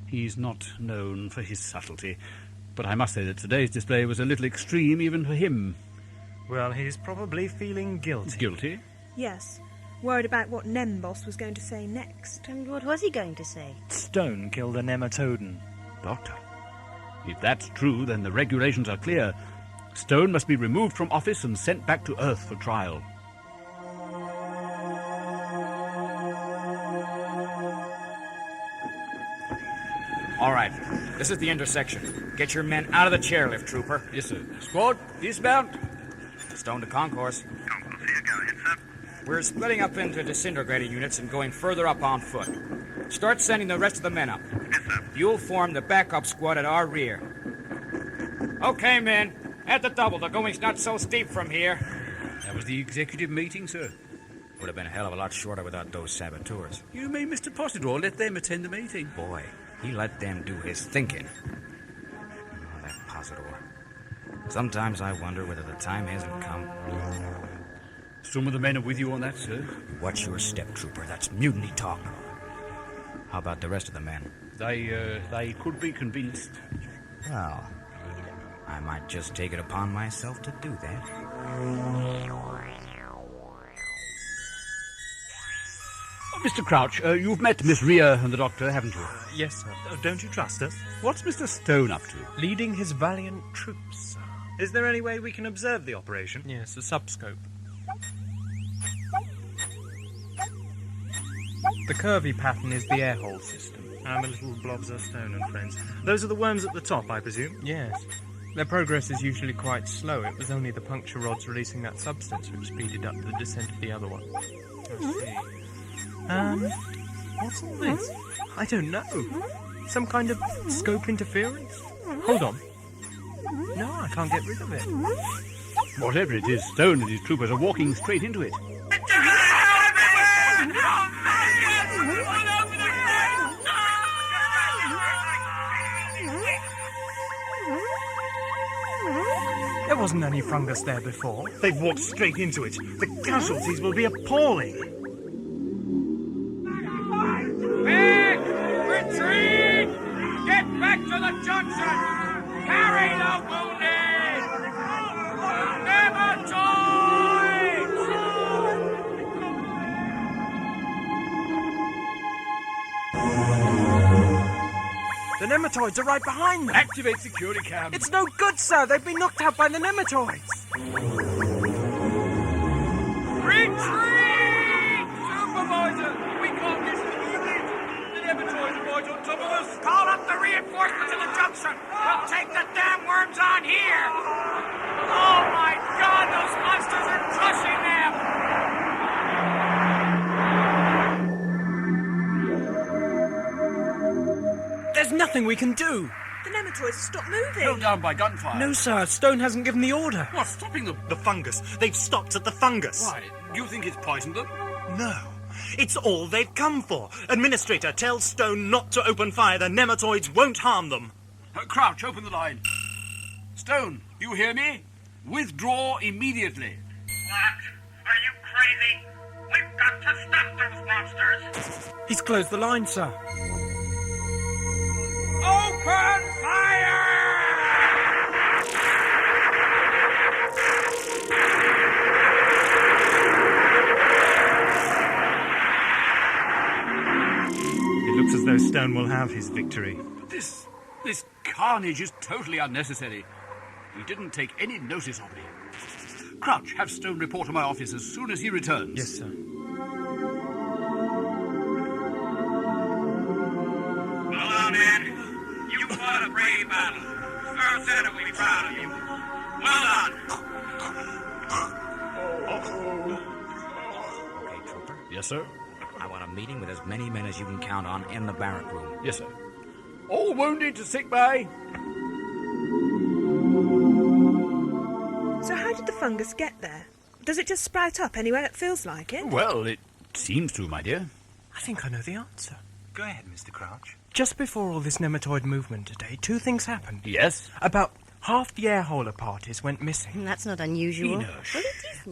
He's not known for his subtlety. But I must say that today's display was a little extreme even for him. Well, he's probably feeling guilty. Guilty? Yes. Worried about what Nemboss was going to say next. And what was he going to say? Stone killed a Nematodan. Doctor, if that's true, then the regulations are clear. Stone must be removed from office and sent back to Earth for trial. All right, this is the intersection. Get your men out of the chairlift, Trooper. Yes, sir. Squad, dismount. Stone to concourse. Concourse here, go ahead, sir. We're splitting up into disintegrator units and going further up on foot. Start sending the rest of the men up. Yes, sir. You'll form the backup squad at our rear. Okay, men. At the double. The going's not so steep from here. That was the executive meeting, sir. Would have been a hell of a lot shorter without those saboteurs. You mean Mr. Posidor let them attend the meeting? Boy, he let them do his thinking. Oh, that Posidor. Sometimes I wonder whether the time hasn't come. Some of the men are with you on that, sir. Watch your step, Trooper. That's mutiny talk. How about the rest of the men? They could be convinced. Well, I might just take it upon myself to do that. Mr. Crouch, you've met Miss Ria and the Doctor, haven't you? Yes, sir. Don't you trust us? What's Mr. Stone up to? Leading his valiant troops. Is there any way we can observe the operation? Yes, a subscope. The curvy pattern is the airhole system. I'm a little blobs of stone and friends. Those are the worms at the top, I presume? Yes. Their progress is usually quite slow. It was only the puncture rods releasing that substance which speeded up the descent of the other one. I see. What's all this? I don't know. Some kind of scope interference? Hold on. No, I can't get rid of it. Whatever it is, Stone and his troopers are walking straight into it. There wasn't any fungus there before. They've walked straight into it. The casualties will be appalling. Back! Retreat! Get back to the junction! Carry the wounded! Nematodes! The nematodes are right behind them. Activate security cam. It's no good, sir. They've been knocked out by the nematodes. Retreat! Supervisor! We can't get to the unit! The Nematodes are right on top of us! Call up the reinforcements in the junction! We'll take the damn worms on here! Oh my god, those monsters are crushing them! There's nothing we can do. The nematodes stopped moving. Held down by gunfire. No, sir. Stone hasn't given the order. What's stopping them? The fungus. They've stopped at the fungus. Why? Do you think it's poisoned them? No. It's all they've come for. Administrator, tell Stone not to open fire. The nematodes won't harm them. Crouch, open the line. Stone, you hear me? Withdraw immediately. What? Are you crazy? We've got to stop those monsters! He's closed the line, sir. Open fire! It looks as though Stone will have his victory. This carnage is totally unnecessary. We didn't take any notice of it. Crouch, have Stone report to my office as soon as he returns. Yes, sir. Well done, man. You fought a brave battle. Earth Center will be proud of you. Well done. Okay, Trooper. Yes, sir. I want a meeting with as many men as you can count on in the barrack room. Yes, sir. All wounded to sick bay. So how did the fungus get there? Does it just sprout up anywhere it feels like it? Well, it seems to, my dear. I think I know the answer. Go ahead, Mr. Crouch. Just before all this nematoid movement today, two things happened. Yes? About half the airholer parties went missing. That's not unusual. Enosh.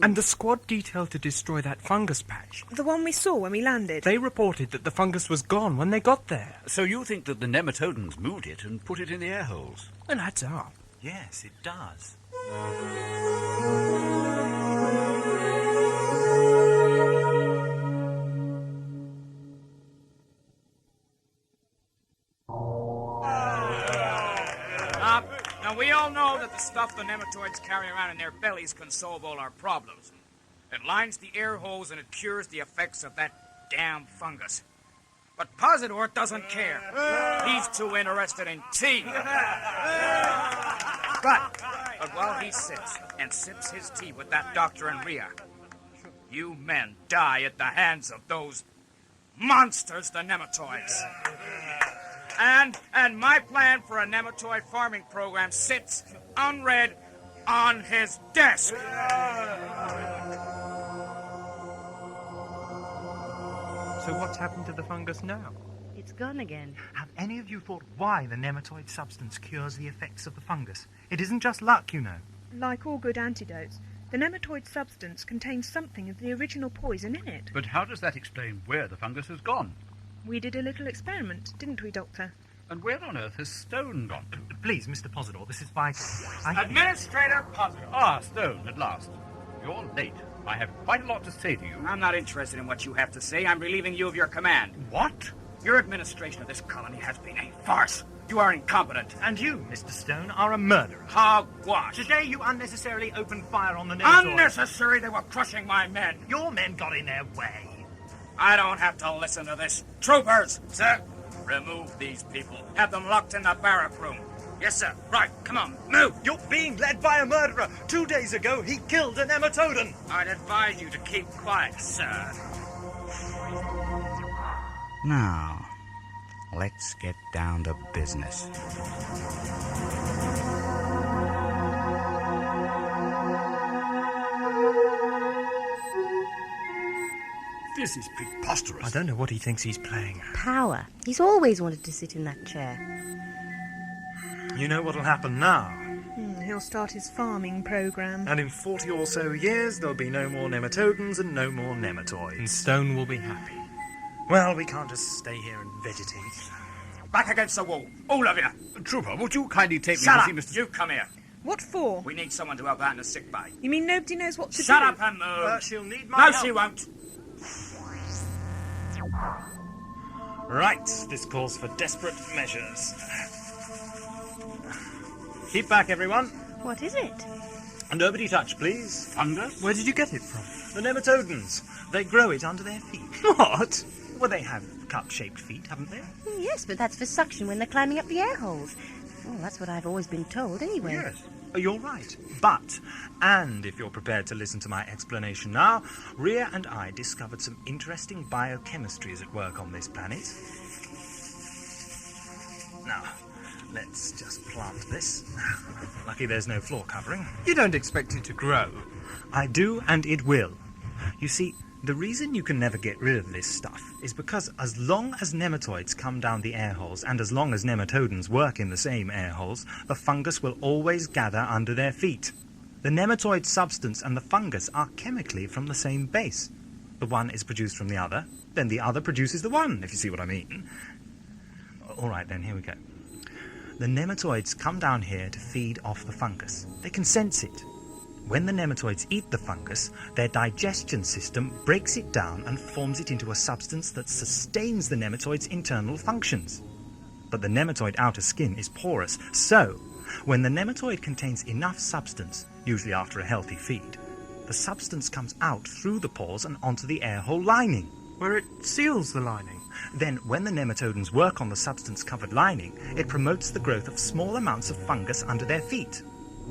And the squad detailed to destroy that fungus patch, The one we saw when we landed. they reported that the fungus was gone when they got there. So you think that the Nematodans moved it and put it in the air holes? Well, adds up. Yes, it does. that the stuff the nematoids carry around in their bellies can solve all our problems. It lines the air holes and it cures the effects of that damn fungus. But Posidor doesn't care. He's too interested in tea. But while he sits and sips his tea with that doctor and Ria, you men die at the hands of those monsters, the nematoids. And my plan for a nematoid farming program sits unread on his desk. So what's happened to the fungus now? It's gone again. Have any of you thought why the nematoid substance cures the effects of the fungus? It isn't just luck, you know. Like all good antidotes, the nematoid substance contains something of the original poison in it. But how does that explain where the fungus has gone? We did a little experiment, didn't we, Doctor? And where on earth has Stone gone to? Please, Mr. Posidor, this is vital. Administrator Posidor. Ah, Stone, at last. You're late. I have quite a lot to say to you. I'm not interested in what you have to say. I'm relieving you of your command. What? Your administration of this colony has been a farce. You are incompetent. And you, Mr. Stone, are a murderer. Hogwash. Today you unnecessarily opened fire on the nematoids. Unnecessary? They were crushing my men. Your men got in their way. I don't have to listen to this. Troopers! Sir, remove these people. Have them locked in the barrack room. Yes, sir. Right, come on, move. You're being led by a murderer. 2 days ago, he killed a Nematodan. I'd advise you to keep quiet, sir. Now, let's get down to business. This is preposterous. I don't know what he thinks he's playing. Power. He's always wanted to sit in that chair. You know what'll happen now? He'll start his farming program. And in 40 or so years, there'll be no more Nematodans and no more nematoids. And Stone will be happy. Well, we can't just stay here and vegetate. Back against the wall, all of you. Trooper, would you kindly take me Shut to up. see Mr. You come here. What for? We need someone to help out in the sick bay. You mean nobody knows what to do? Shut up and move. She'll need my No, help. she won't. Right, this calls for desperate measures. Keep back, everyone. What is it? Nobody touch, please. Fungus? Where did you get it from? The Nematodans. They grow it under their feet. What? Well, they have cup-shaped feet, haven't they? Yes, but that's for suction when they're climbing up the air holes. Well, that's what I've always been told, anyway. Yes. You're right. But, and if you're prepared to listen to my explanation now, Ria and I discovered some interesting biochemistries at work on this planet. Now, let's just plant this. Lucky there's no floor covering. You don't expect it to grow. I do, and it will. You see, the reason you can never get rid of this stuff is because as long as nematoids come down the air holes and as long as nematodans work in the same air holes, the fungus will always gather under their feet. The nematoid substance and the fungus are chemically from the same base. The one is produced from the other, then the other produces the one, if you see what I mean. All right, then, here we go. The nematoids come down here to feed off the fungus. They can sense it. When the nematoids eat the fungus, their digestion system breaks it down and forms it into a substance that sustains the nematoid's internal functions. But the nematoid outer skin is porous, so when the nematoid contains enough substance, usually after a healthy feed, the substance comes out through the pores and onto the air hole lining, Where it seals the lining. Then, when the nematodans work on the substance-covered lining, it promotes the growth of small amounts of fungus under their feet.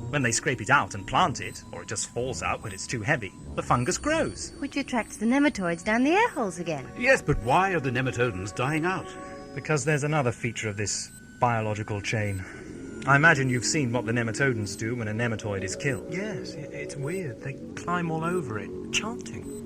When they scrape it out and plant it, or it just falls out when it's too heavy, the fungus grows. Which attracts the nematoids down the air holes again. Yes, but why are the nematodans dying out? Because there's another feature of this biological chain. I imagine you've seen what the nematodans do when a nematoid is killed. Yes, it's weird. They climb all over it, chanting.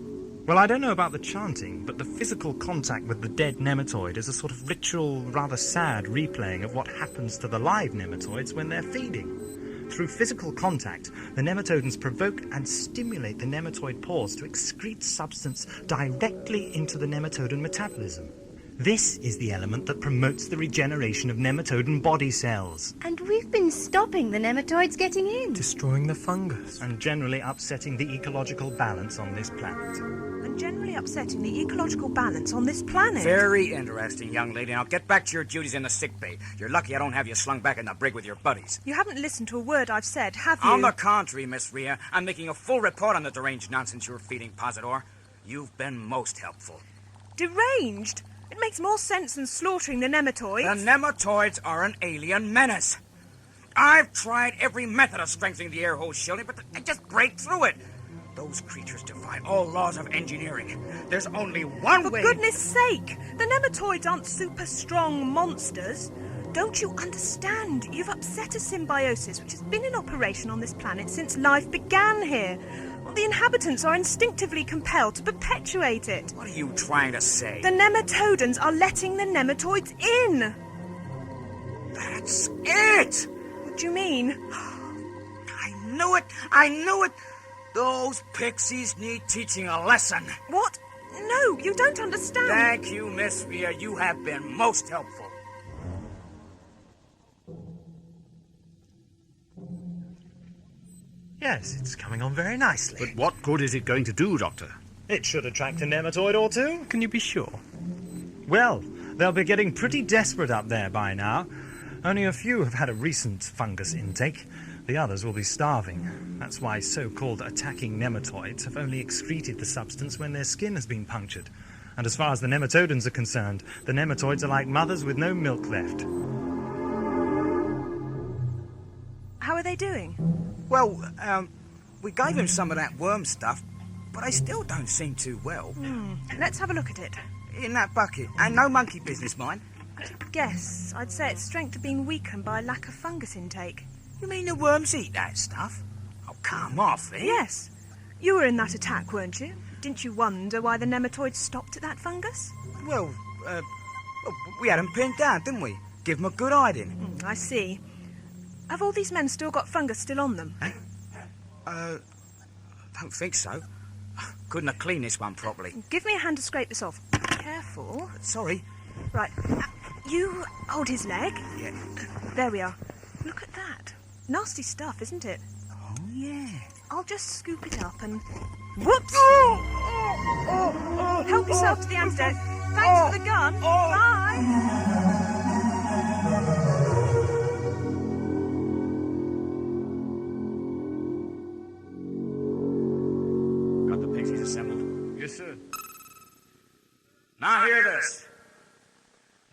Well, I don't know about the chanting, but the physical contact with the dead nematoid is a sort of ritual, rather sad replaying of what happens to the live nematoids when they're feeding. Through physical contact, the nematodans provoke and stimulate the nematoid pores to excrete substance directly into the nematodan metabolism. This is the element that promotes the regeneration of nematodan body cells. And we've been stopping the nematoids getting in. Destroying the fungus. And generally upsetting the ecological balance on this planet. And generally upsetting the ecological balance on this planet. Very interesting, young lady. Now get back to your duties in the sick bay. You're lucky I don't have you slung back in the brig with your buddies. You haven't listened to a word I've said, have you? On the contrary, Miss Ria, I'm making a full report on the deranged nonsense you're feeding Positor. You've been most helpful. Deranged? It makes more sense than slaughtering the nematoids. The nematoids are an alien menace. I've tried every method of strengthening the air hole shielding, but they just break through it. Those creatures defy all laws of engineering. There's only one way... For goodness sake! The nematoids aren't super strong monsters. Don't you understand? You've upset a symbiosis which has been in operation on this planet since life began here. Well, the inhabitants are instinctively compelled to perpetuate it. What are you trying to say? The Nematodans are letting the nematoids in. That's it! What do you mean? I knew it! I knew it! Those pixies need teaching a lesson. What? No, you don't understand. Thank you, Miss Ria. You have been most helpful. Yes, it's coming on very nicely. But what good is it going to do, Doctor? It should attract a nematoid or two. Can you be sure? Well, they'll be getting pretty desperate up there by now. Only a few have had a recent fungus intake. The others will be starving. That's why so-called attacking nematoids have only excreted the substance when their skin has been punctured. And as far as the nematodans are concerned, the nematoids are like mothers with no milk left. How are they doing? Well, we gave him some of that worm stuff, but I still don't seem too well. Let's have a look at it. In that bucket. And no monkey business, mind. Guess I'd say its strength have been weakened by lack of fungus intake. You mean the worms eat that stuff? Oh, come off, eh? Yes. You were in that attack, weren't you? Didn't you wonder why the nematoids stopped at that fungus? Well, we had them pinned down, didn't we? Give them a good hiding. I see. Have all these men still got fungus still on them? Don't think so. Couldn't have cleaned this one properly. Give me a hand to scrape this off. Careful. Sorry. Right. You hold his leg. Yeah. There we are. Look at that. Nasty stuff, isn't it? Oh, yeah. I'll just scoop it up and... Whoops! Help yourself to the antidote. Thanks for the gun. Bye! Assembled. Yes, sir. Now hear this.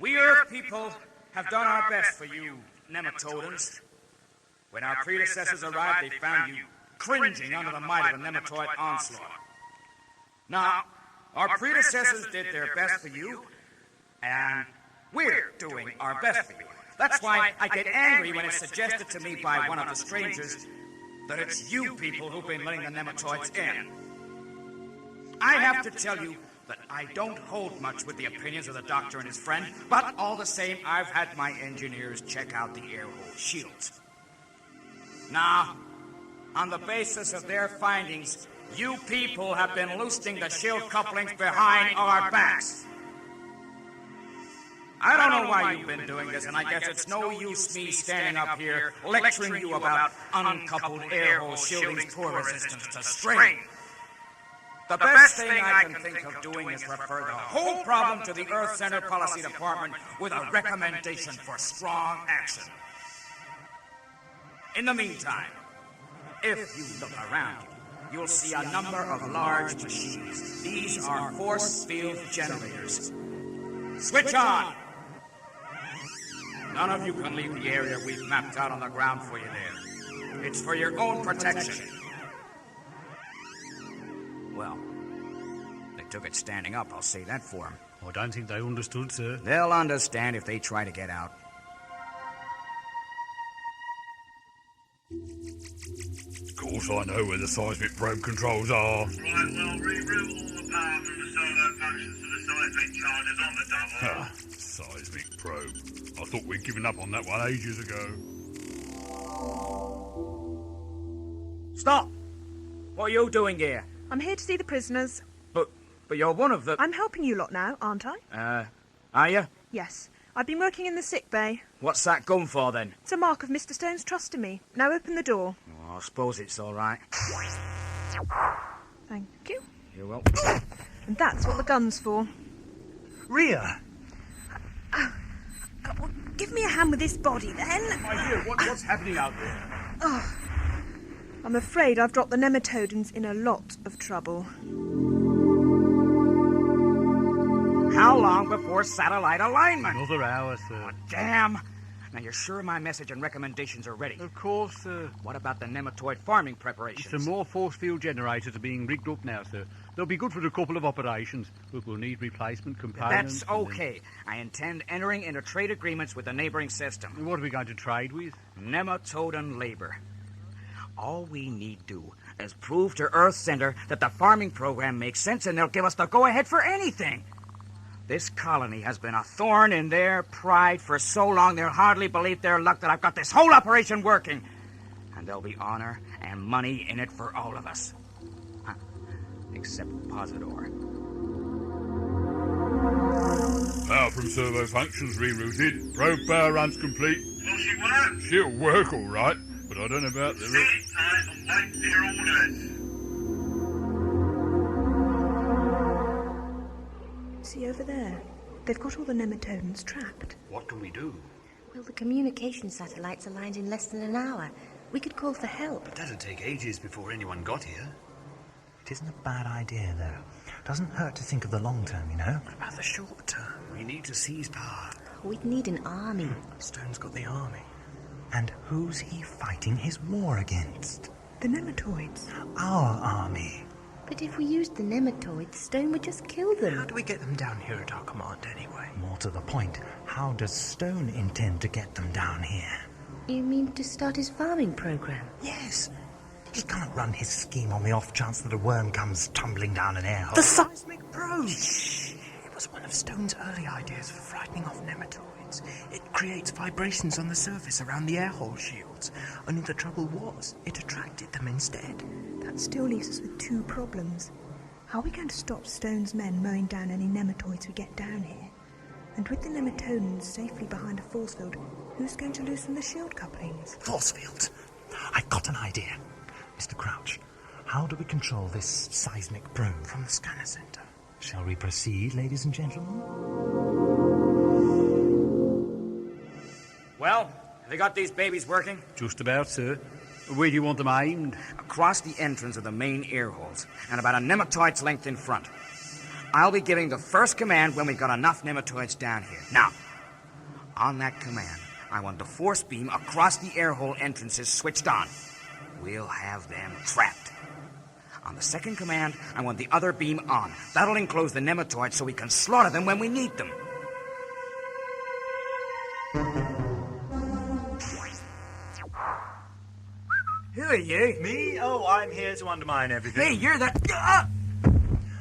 We Earth people have done our best for you, Nematodans. When our predecessors arrived, they found you cringing under the might of the nematoid onslaught. Now, our predecessors did their best for you, and we're doing our best for you. That's why I get angry when it's suggested to me by one of the strangers that it's you people who've been letting the nematoids in. I have to tell you that I don't hold much with the opinions of the doctor and his friend, but all the same, I've had my engineers check out the air hole shields. Now, on the basis of their findings, you people have been loosening the shield couplings behind our backs. I don't know why you've been doing this, and I guess it's no use me standing up here lecturing you about uncoupled air hole shielding's poor resistance to strain. The best thing I can think of doing is refer the whole problem to the Earth Center Policy Department with a recommendation for strong action. In the meantime, if you look around you, you'll see a number of large machines. These are force field generators. Switch on! None of you can leave the area we've mapped out on the ground for you there. It's for your own protection. Well, they took it standing up, I'll say that for them. I don't think they understood, sir. They'll understand if they try to get out. Of course I know where the seismic probe controls are. Right, well, reroute all the power from the solo functions to the seismic charges on the double. Seismic probe. I thought we'd given up on that one ages ago. Stop! What are you doing here? I'm here to see the prisoners. But you're one of the... I'm helping you lot now, aren't I? Are you? Yes. I've been working in the sick bay. What's that gun for, then? It's a mark of Mr. Stone's trust in me. Now open the door. Oh, I suppose it's all right. Thank you. You're welcome. And that's what the gun's for. Ria! Well, give me a hand with this body, then. My dear, what's happening out there? Oh, I'm afraid I've dropped the Nematodans in a lot of trouble. How long before satellite alignment? Another hour, sir. Oh, damn. Now, you're sure my message and recommendations are ready? Of course, sir. What about the nematoid farming preparations? Some more force field generators are being rigged up now, sir. They'll be good for a couple of operations, but we'll need replacement components. That's okay. I intend entering into trade agreements with the neighboring system. And what are we going to trade with? Nematodan labor. All we need do is prove to Earth Center that the farming program makes sense, and they'll give us the go-ahead for anything. This colony has been a thorn in their pride for so long they'll hardly believe their luck that I've got this whole operation working. And there'll be honor and money in it for all of us. Huh. Except Posidor. Power from servo functions rerouted. Probe power runs complete. Will she work? She'll work all right, but I don't know about the rest. Stay tight and wait their orders. See over there? They've got all the Nematodans trapped. What can we do? Well, the communication satellites aligned in less than an hour. We could call for help. But that'd take ages before anyone got here. It isn't a bad idea, though. Doesn't hurt to think of the long term, you know? What about the short term? We need to seize power. We'd need an army. Stone's got the army. And who's he fighting his war against? The Nematoids. Our army. But if we used the nematoids, Stone would just kill them. How do we get them down here at our command, anyway? More to the point, how does Stone intend to get them down here? You mean to start his farming program? Yes. He can't run his scheme on the off chance that a worm comes tumbling down an air hole. The seismic probe! Shh. It was one of Stone's early ideas for frightening off nematoids. It creates vibrations on the surface around the air hole shields. Only the trouble was, it attracted them instead. That still leaves us with two problems. How are we going to stop Stone's men mowing down any nematoids we get down here? And with the Nematodans safely behind a force field, who's going to loosen the shield couplings? Force fields. I've got an idea. Mr. Crouch, how do we control this seismic probe? From the scanner center. Shall we proceed, ladies and gentlemen? Well, have you got these babies working? Just about, sir. Where do you want them aimed? Across the entrance of the main air holes, and about a nematoid's length in front. I'll be giving the first command when we've got enough nematoids down here. Now, on that command, I want the force beam across the air hole entrances switched on. We'll have them trapped. On the second command, I want the other beam on. That'll enclose the nematoids so we can slaughter them when we need them. Who are you? Me? Oh, I'm here to undermine everything. Hey, you're that...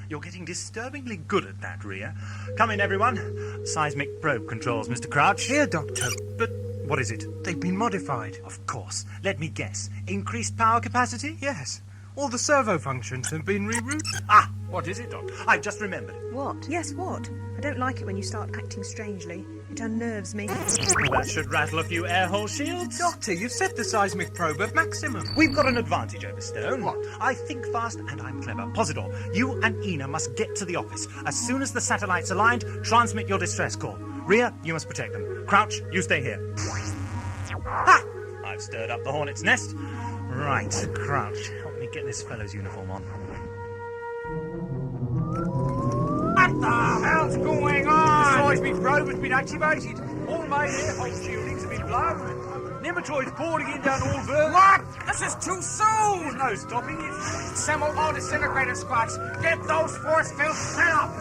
You're getting disturbingly good at that, Ria. Come in, everyone. Seismic probe controls, Mr. Crouch. Here, Doctor. But what is it? They've been modified. Of course. Let me guess. Increased power capacity? Yes. All the servo functions have been rerouted. Ah, what is it, Doctor? I've just remembered. What? Yes, what? I don't like it when you start acting strangely. It unnerves me. That should rattle a few air hole shields. Doctor, you've set the seismic probe at maximum. We've got an advantage over Stone. What? I think fast and I'm clever. Posidor, you and Ina must get to the office. As soon as the satellite's aligned, transmit your distress call. Ria, you must protect them. Crouch, you stay here. Ha! I've stirred up the hornet's nest. Right, Crouch, help me get this fellow's uniform on. What the hell's going on? The seismic probe has been activated. All main air hole shieldings have been blown. Nematoids pouring in down all verts. What? This is too soon! There's no stopping it. Assemble all disintegrator squads. Get those force fields set up.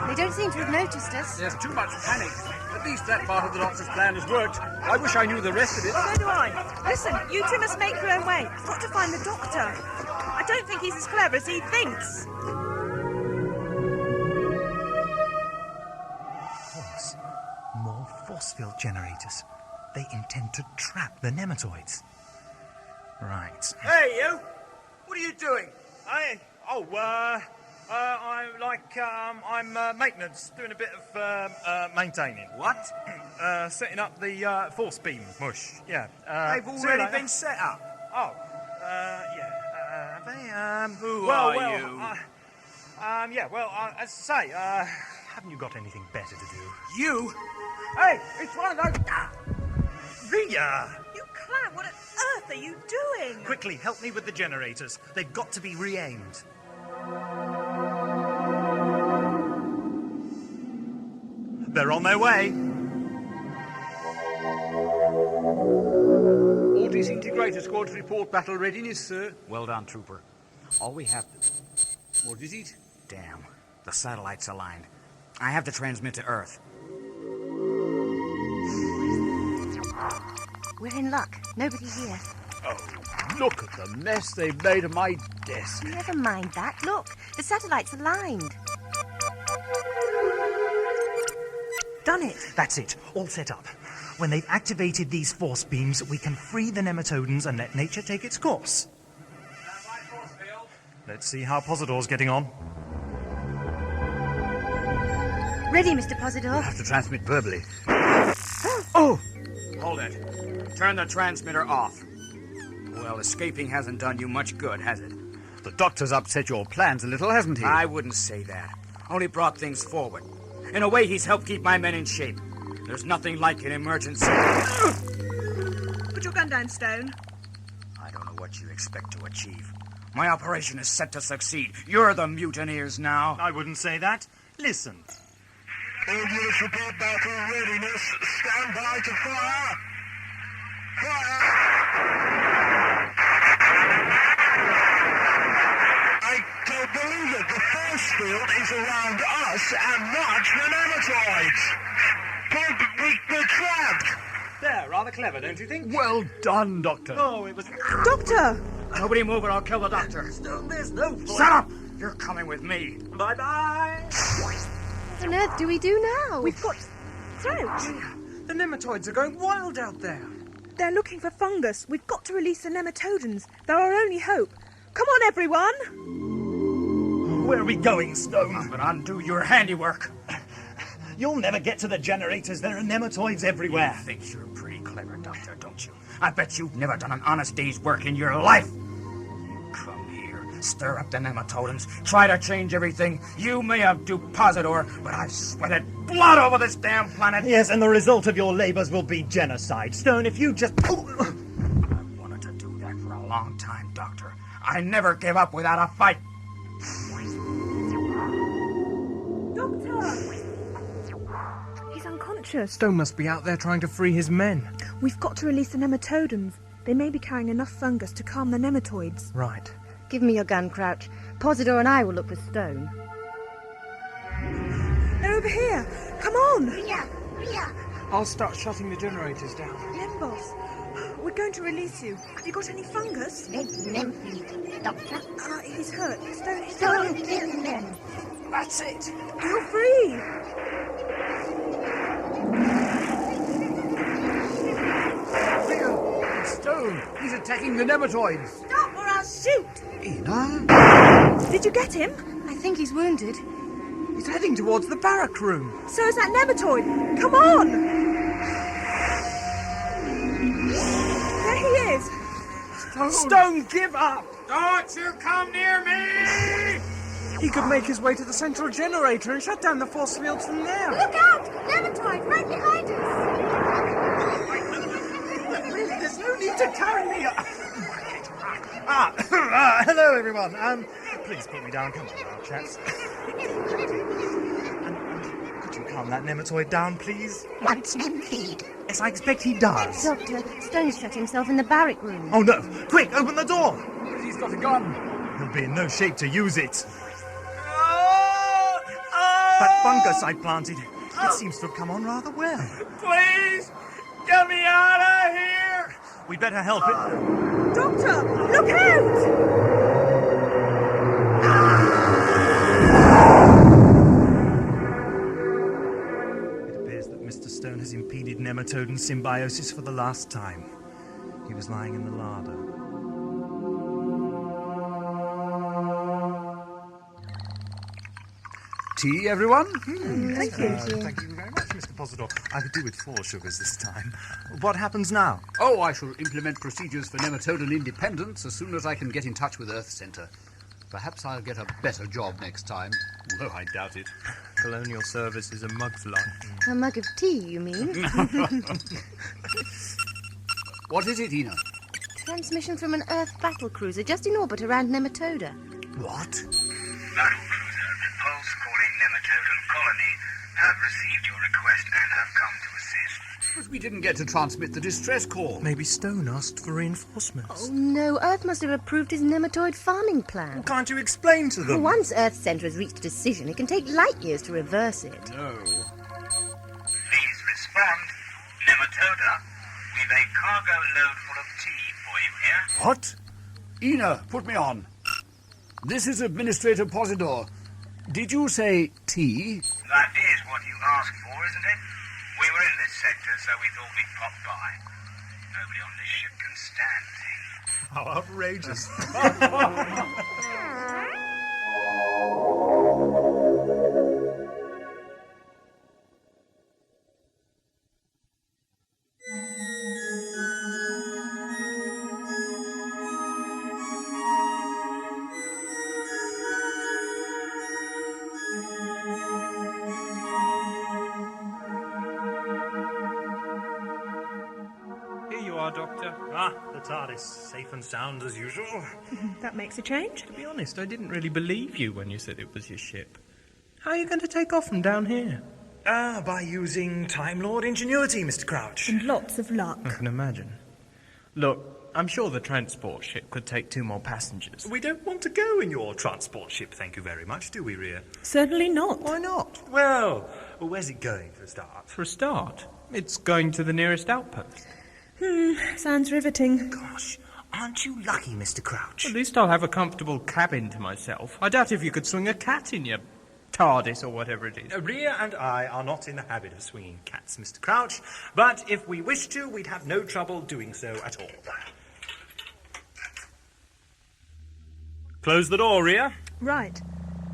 They don't seem to have noticed us. There's too much panic. At least that part of the Doctor's plan has worked. I wish I knew the rest of it. So do I. Listen, you two must make your own way. I've got to find the Doctor. I don't think he's as clever as he thinks. More force field generators. They intend to trap the nematoids. Right. Hey, you! What are you doing? I'm maintenance, doing a bit of maintaining. What? Setting up the force beam mush. Yeah. They've already been set up. Oh. Yeah. Have they? Who are you? As I say, haven't you got anything better to do? You? Hey, it's one of those... Ria! You clown, what on earth are you doing? Quickly, help me with the generators. They've got to be re-aimed. They're on their way. All disintegrator squads report battle readiness, sir. Well done, Trooper. All we have... What is it? Damn. The satellite's aligned. I have to transmit to Earth. We're in luck. Nobody here. Oh, look at the mess they've made of my desk. Never mind that. Look, the satellite's aligned. Done it. That's it. All set up. When they've activated these force beams, we can free the Nematodans and let nature take its course. Let's see how Posidor's getting on. Ready, Mr. Posidor. We'll have to transmit verbally. Oh! Hold it. Turn the transmitter off. Well, escaping hasn't done you much good, has it? The doctor's upset your plans a little, hasn't he? I wouldn't say that. Only brought things forward. In a way, he's helped keep my men in shape. There's nothing like an emergency. Put your gun down, Stone. I don't know what you expect to achieve. My operation is set to succeed. You're the mutineers now. I wouldn't say that. Listen. All units report battle readiness. Stand by to fire. Fire! I don't believe it. The force field is around us and not the nematoids. We're trapped. There, rather clever, don't you think? Well done, Doctor. Oh, it was... Doctor! Nobody move or I'll kill the doctor. There's no point. Shut up! You're coming with me. Bye-bye. What on earth do we do now? We've got... Crouch! The nematoids are going wild out there. They're looking for fungus. We've got to release the Nematodans. They're our only hope. Come on, everyone! Where are we going, Stone? I'm gonna undo your handiwork. You'll never get to the generators. There are nematoids everywhere. You think you're pretty clever, Doctor, don't you? I bet you've never done an honest day's work in your life. You come here, stir up the Nematodans, try to change everything. You may have duped Posidor, but I've sweated blood over this damn planet. Yes, and the result of your labors will be genocide. Stone, if you just... I wanted to do that for a long time, Doctor. I never give up without a fight. Doctor! He's unconscious. Stone must be out there trying to free his men. We've got to release the Nematodans. They may be carrying enough fungus to calm the nematoids. Right. Give me your gun, Crouch. Posidor and I will look for Stone. They're over here. Come on! Ria! I'll start shutting the generators down. Boss, we're going to release you. Have you got any fungus? Nematoda, Doctor. He's hurt. Stone, he's Don't kill them. That's it. You're free! Stone, he's attacking the nematoids. Stop or I'll shoot! Ina? Did you get him? I think he's wounded. He's heading towards the barrack room. So is that nematoid. Come on! There he is. Stone, give up! Don't you come near me! He could make his way to the central generator and shut down the force fields from there. Look out! Nematoid right behind us! There's no need to carry me. Hello, everyone. Please put me down. Come on now, chaps. And could you calm that nematoid down, please? Wants them feed. Yes, I expect he does. Doctor, Stone's shut himself in the barrack room. Oh, no. Quick, open the door. He's got a gun. He'll be in no shape to use it. That fungus I planted, it seems to have come on rather well. Please, get me out of here! We'd better help it. Doctor, look out! It appears that Mr. Stone has impeded Nematodan symbiosis for the last time. He was lying in the larder. tea, everyone? Thank you. Thank you very much, Mr. Posidor. I could do with 4 sugars this time. What happens now? Oh, I shall implement procedures for Nematodan independence as soon as I can get in touch with Earth Center. Perhaps I'll get a better job next time, although I doubt it. Colonial service is a mug's life. A mug of tea, you mean? What is it, Ina? Transmission from an Earth battle cruiser just in orbit around Nematoda. What? Battlecruiser, Repulse calling Nematodan Colony, have received your request and have come to assist. But we didn't get to transmit the distress call. Maybe Stone asked for reinforcements. Oh, no, Earth must have approved his nematoid farming plan. Can't you explain to them? Once Earth Center has reached a decision, it can take light years to reverse it. No. Please respond. Nematoda, we've a cargo load full of tea for you here. What? Ina, put me on. This is Administrator Posidor. Did you say tea? That is what you asked for, isn't it? We were in this sector, so we thought we'd pop by. Nobody on this ship can stand tea. How outrageous. Doctor. The TARDIS, safe and sound as usual. That makes a change. To be honest, I didn't really believe you when you said it was your ship. How are you going to take off from down here? By using Time Lord ingenuity, Mr. Crouch. And lots of luck. I can imagine. Look, I'm sure the transport ship could take 2 more passengers. We don't want to go in your transport ship, thank you very much, do we, Ria? Certainly not. Why not? Well, where's it going for a start? For a start, it's going to the nearest outpost. Sounds riveting. Gosh, aren't you lucky, Mr. Crouch? At least I'll have a comfortable cabin to myself. I doubt if you could swing a cat in your TARDIS or whatever it is. Ria and I are not in the habit of swinging cats, Mr. Crouch, but if we wished to, we'd have no trouble doing so at all. Close the door, Ria. Right.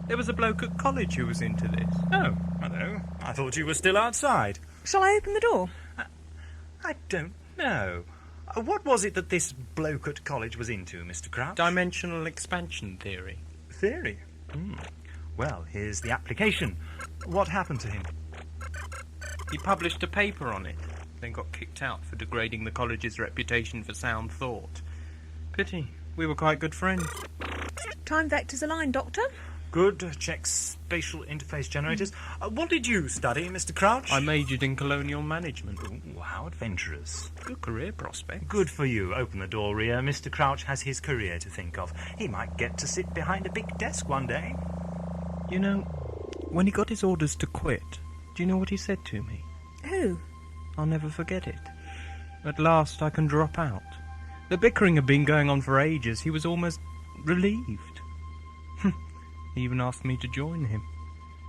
There was a bloke at college who was into this. Oh, hello. I thought you were still outside. Shall I open the door? I don't know. What was it that this bloke at college was into, Mr. Crouch? Dimensional expansion theory. Theory? Well, here's the application. What happened to him? He published a paper on it, then got kicked out for degrading the college's reputation for sound thought. Pity. We were quite good friends. Time vectors align, Doctor. Good. Check spatial interface generators. What did you study, Mr. Crouch? I majored in colonial management. Ooh, how adventurous. Good career prospect. Good for you. Open the door, Ria. Mr. Crouch has his career to think of. He might get to sit behind a big desk one day. You know, when he got his orders to quit, do you know what he said to me? Who? I'll never forget it. At last I can drop out. The bickering had been going on for ages. He was almost relieved. He even asked me to join him.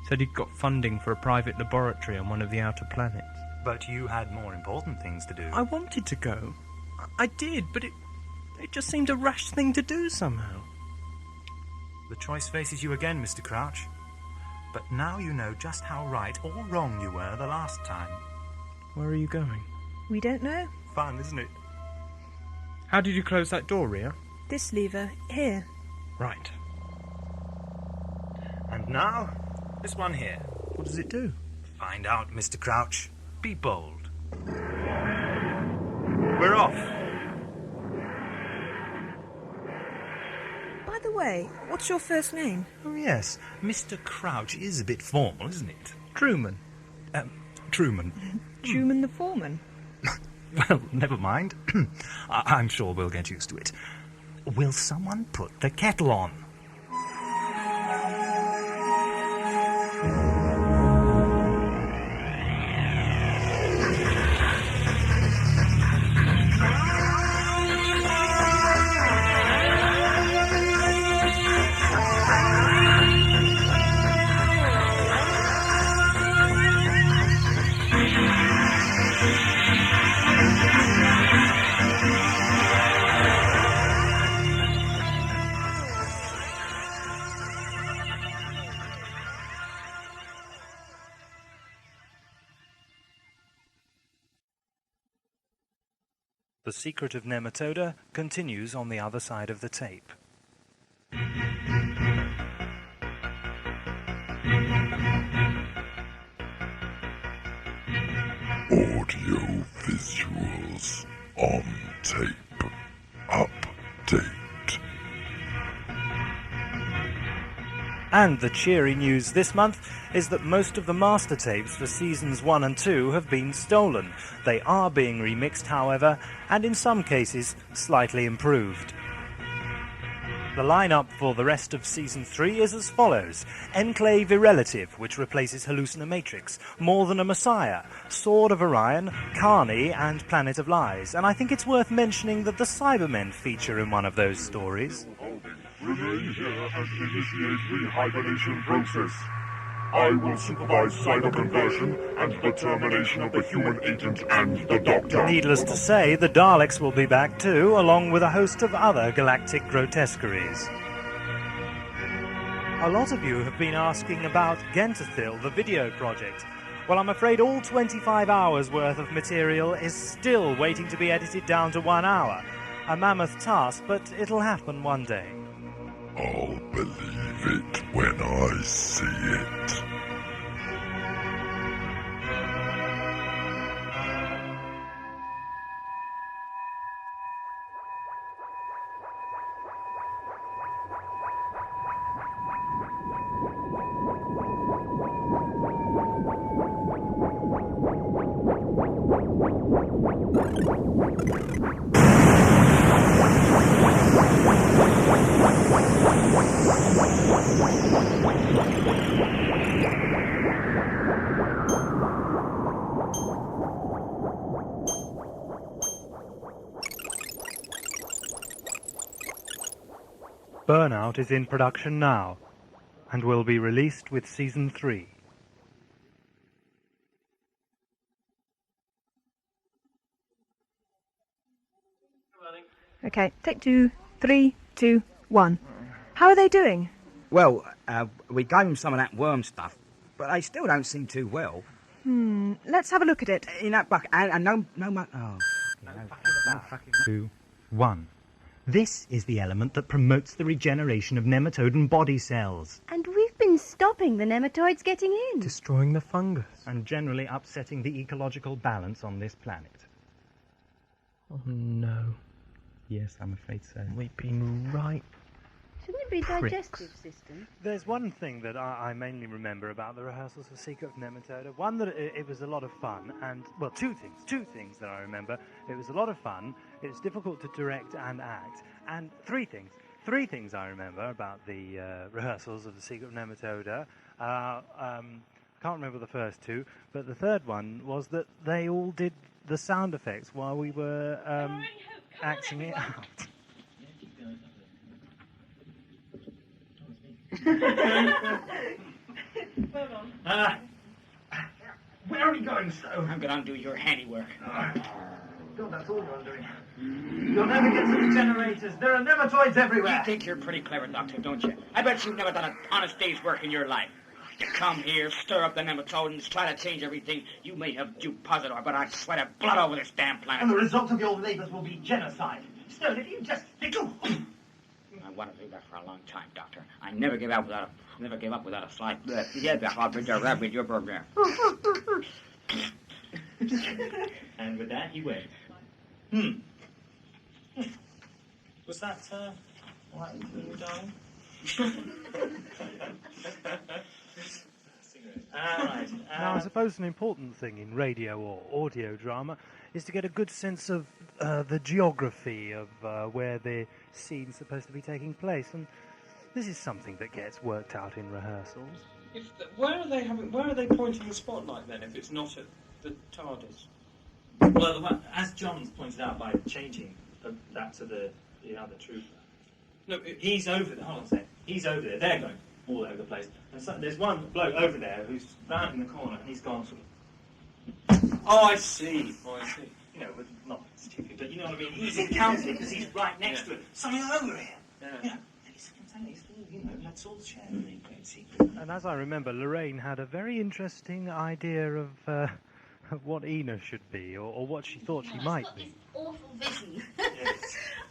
Said he'd got funding for a private laboratory on one of the outer planets. But you had more important things to do. I wanted to go. I did, but it just seemed a rash thing to do somehow. The choice faces you again, Mr. Crouch. But now you know just how right or wrong you were the last time. Where are you going? We don't know. Fun, isn't it? How did you close that door, Ria? This lever, here. Right. And now, this one here. What does it do? Find out, Mr. Crouch. Be bold. We're off. By the way, what's your first name? Oh, yes. Mr. Crouch is a bit formal, isn't it? Truman. Truman. Truman the foreman. Well, never mind. I'm sure we'll get used to it. Will someone put the kettle on? The Secret of Nematoda continues on the other side of the tape. AudioVisuals on tape. Update. And the cheery news this month is that most of the master tapes for seasons 1 and 2 have been stolen. They are being remixed, however, and in some cases slightly improved. The lineup for the rest of season 3 is as follows: Enclave Irrelative, which replaces Hallucinomatrix, More Than a Messiah, Sword of Orion, Carney, and Planet of Lies. And I think it's worth mentioning that the Cybermen feature in one of those stories. Remain here and initiate rehibernation process. I will supervise cyber conversion and the termination of the human agent and the Doctor. Needless to say, the Daleks will be back too, along with a host of other galactic grotesqueries. A lot of you have been asking about Gentathil, the video project. Well, I'm afraid all 25 hours worth of material is still waiting to be edited down to 1 hour. A mammoth task, but it'll happen one day. I'll believe it when I see it. Burnout is in production now, and will be released with Season 3. Okay, take 2, 3, 2, 1. How are they doing? Well, we gave them some of that worm stuff, but they still don't seem too well. Let's have a look at it. In that bucket, and no, oh. No fucking 2, 1. This is the element that promotes the regeneration of nematodan body cells. And we've been stopping the nematoids getting in. Destroying the fungus. And generally upsetting the ecological balance on this planet. Oh no. Yes, I'm afraid so. We've been right. Shouldn't it be digestive system? There's one thing that I mainly remember about the rehearsals for Secret of Nematoda. One, that it was a lot of fun, and, well, two things that I remember. It was a lot of fun, it was difficult to direct and act, and three things I remember about the rehearsals of the Secret of Nematoda. Can't remember the first two, but the third one was that they all did the sound effects while we were acting it out. Where are you going, so? I'm going to undo your handiwork. God, that's all you're doing. You'll never get to the generators. There are nematoids everywhere. You think you're pretty clever, Doctor, don't you? I bet you've never done an honest day's work in your life. You come here, stir up the Nematodans, try to change everything. You may have due positor, but I sweat blood over this damn planet. And the result of your labors will be genocide. Still, if you just... I want to do that for a long time, Doctor. I never give up without a slight... I'll be your program. And with that, he went. Was that, what happened to you, darling? Now, I suppose an important thing in radio or audio drama is to get a good sense of the geography of where the scene's supposed to be taking place, and this is something that gets worked out in rehearsals. Where are they pointing the spotlight then, if it's not at the TARDIS? Well, as John's pointed out, by changing that to the other trooper. No, he's over there. Hold on a second. He's over there. They're going all over the place. And so, there's one bloke over there who's round in the corner, and he's gone sort of... Oh, I see. You know, not stupid, but you know what I mean. He's encountered because he's right next to it. Something over here. Yeah. You know, he's still, you know, let's all share the great secret. And as I remember, Lorraine had a very interesting idea of what Ina should be, or what she thought she might be. Awful vision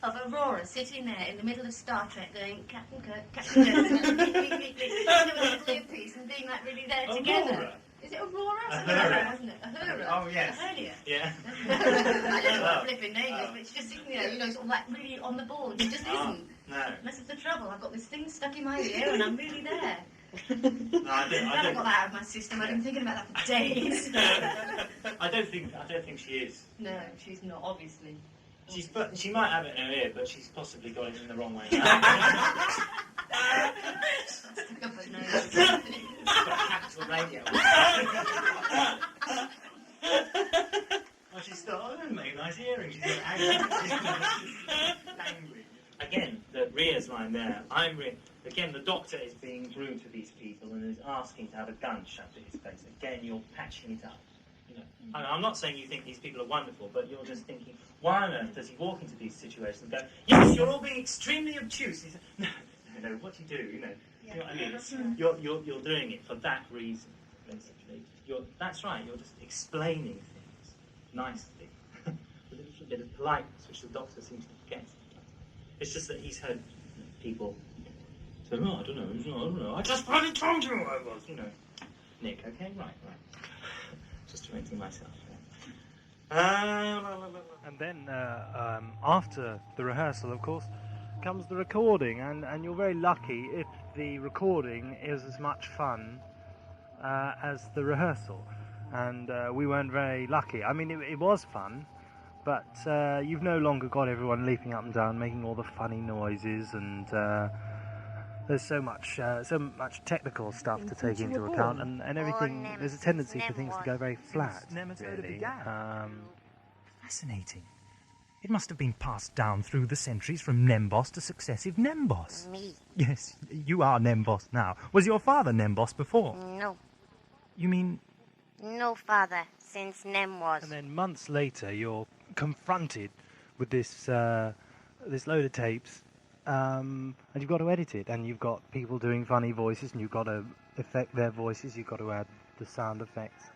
of Aurora sitting there in the middle of Star Trek going, Captain Kirk, Captain Kirk, doing a little earpiece and being like really there together. Is it Aurora? Ahura, wasn't it? Ahura. Oh, yes. Ahura. Yeah. I don't know what flipping name is, but it's just sitting there, sort of like really on the ball. It just isn't. No. That's the trouble. I've got this thing stuck in my ear and I'm really there. No, I haven't got that out of my system. I've been thinking about that for days. I don't think she is. No, she's not, obviously. She might have it in her ear, but she's possibly got it in the wrong way. Stuck up her nose. It's got capital radio. Well, she's thought, oh, make nice hearing. She's got angry. Again, the Ria's line there. Again, the Doctor is being rude to these people and is asking to have a gun shoved in his face. Again, you're patching it up. I'm not saying you think these people are wonderful, but you're just thinking, why on earth does he walk into these situations and go, yes, you're all being extremely obtuse? He said, no, what you do, you know what I mean? You're doing it for that reason, basically. That's right, you're just explaining things nicely, with a little bit of politeness, which the Doctor seems to forget. It's just that he's heard people say, oh, I don't know, I just bloody told you who I was, Nick, okay, right. Just tormenting myself. And then after the rehearsal, of course, comes the recording, and you're very lucky if the recording is as much fun as the rehearsal. And we weren't very lucky. I mean, it was fun, but you've no longer got everyone leaping up and down, making all the funny noises, and there's so much technical stuff to take into account, and everything. There's a tendency for things to go very flat. Really. Fascinating. It must have been passed down through the centuries from Nembos to successive Nembos. Me. Yes, you are Nembos now. Was your father Nembos before? No. You mean? No father, since Nem was. And then months later, you're confronted with this load of tapes. And you've got to edit it, and you've got people doing funny voices, and you've got to affect their voices, you've got to add the sound effects,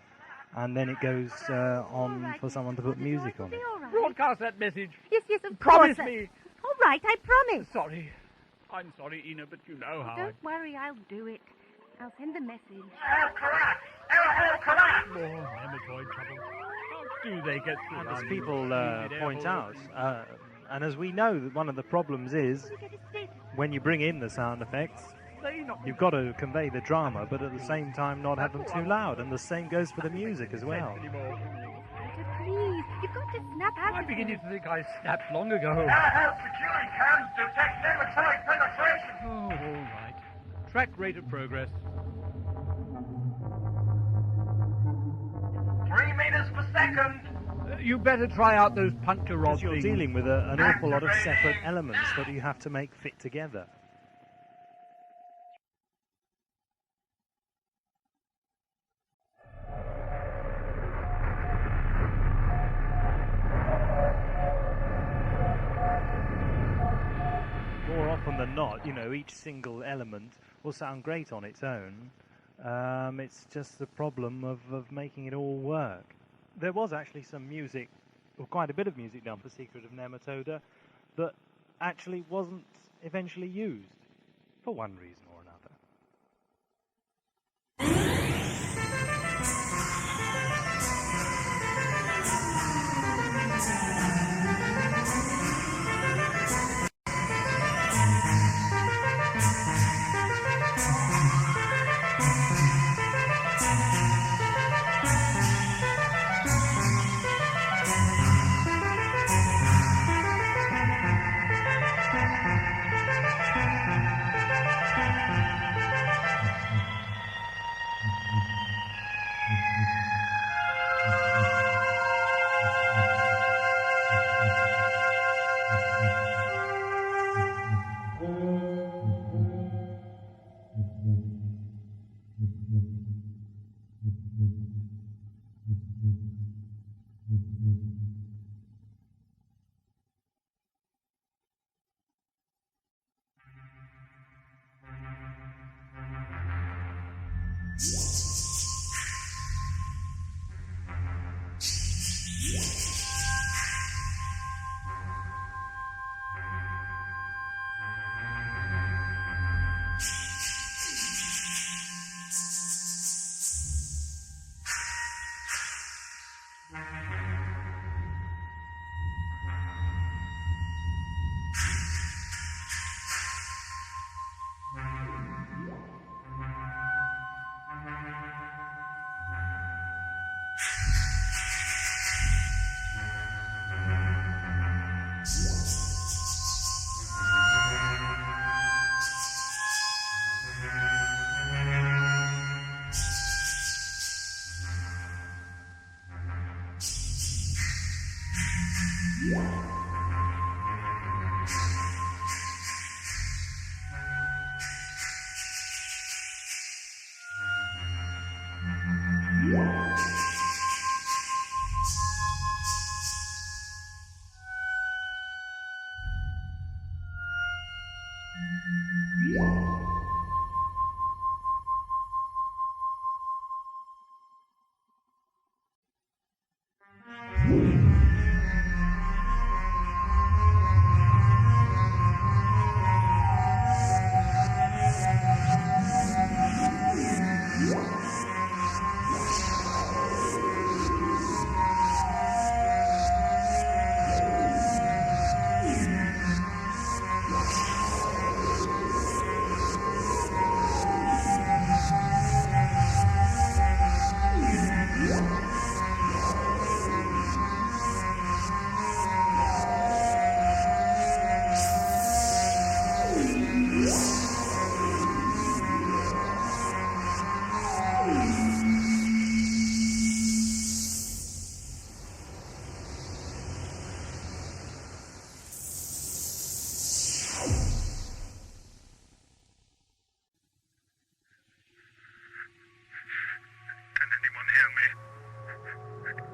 and then it goes on for someone to put music on it. Broadcast that message. Yes, of Promise course. me. All right, I promise. Sorry. I'm sorry, Ina, but you know how Don't worry, I'll do it. I'll send the message. More nematoid trouble. How do they get through? And as people point out, and as we know, that one of the problems is when you bring in the sound effects, you've got to convey the drama, but at the same time not have them too loud, and the same goes for the music as well. Please, you've got to snap out. I'm beginning to think I snapped long ago. Our security cams detect nematoid penetration. Oh, all right. Track rate of progress. 3 meters per second. You better try out those puncture rods. You're dealing with an awful lot of separate elements that you have to make fit together. More often than not, each single element will sound great on its own. It's just the problem of making it all work. There was actually some music, or quite a bit of music done for Secret of Nematoda, that actually wasn't eventually used, for one reason or another.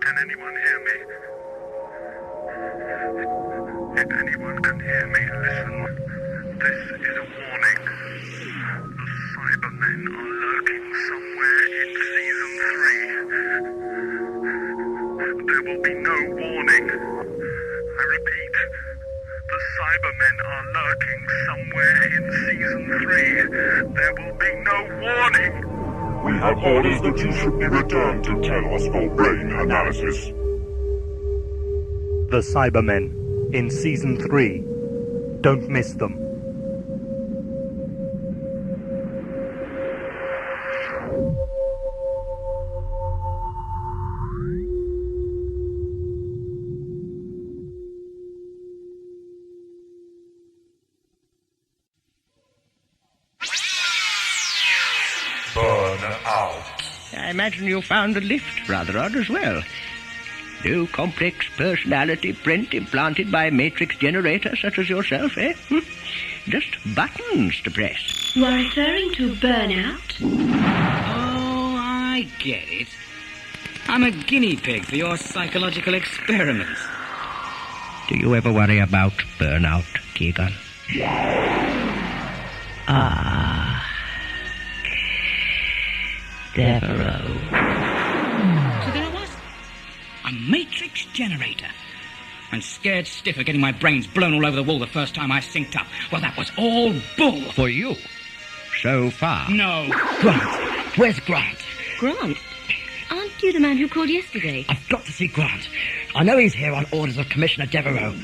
Can anyone hear me? If anyone can hear me, listen. This is a warning. The Cybermen are lurking somewhere in Season 3. There will be no warning. I repeat, the Cybermen are lurking somewhere in Season 3. There will be no warning. We have orders that you should be returned to Telos for brain analysis. The Cybermen in Season 3. Don't miss them. Burn out. I imagine you found the lift rather odd as well. No complex personality print implanted by a matrix generator such as yourself, eh? Just buttons to press. You are referring to burnout? Oh, I get it. I'm a guinea pig for your psychological experiments. Do you ever worry about burnout, Keegan? Ah. Devereaux. So there I was. A matrix generator. And scared stiff of getting my brains blown all over the wall the first time I synced up. Well, that was all bull. For you. So far. No. Grant. Where's Grant? Grant? Aren't you the man who called yesterday? I've got to see Grant. I know he's here on orders of Commissioner Devereaux.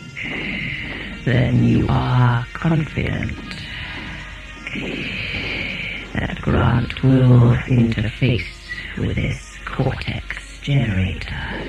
Then you are confident that Grant will interface with this cortex generator.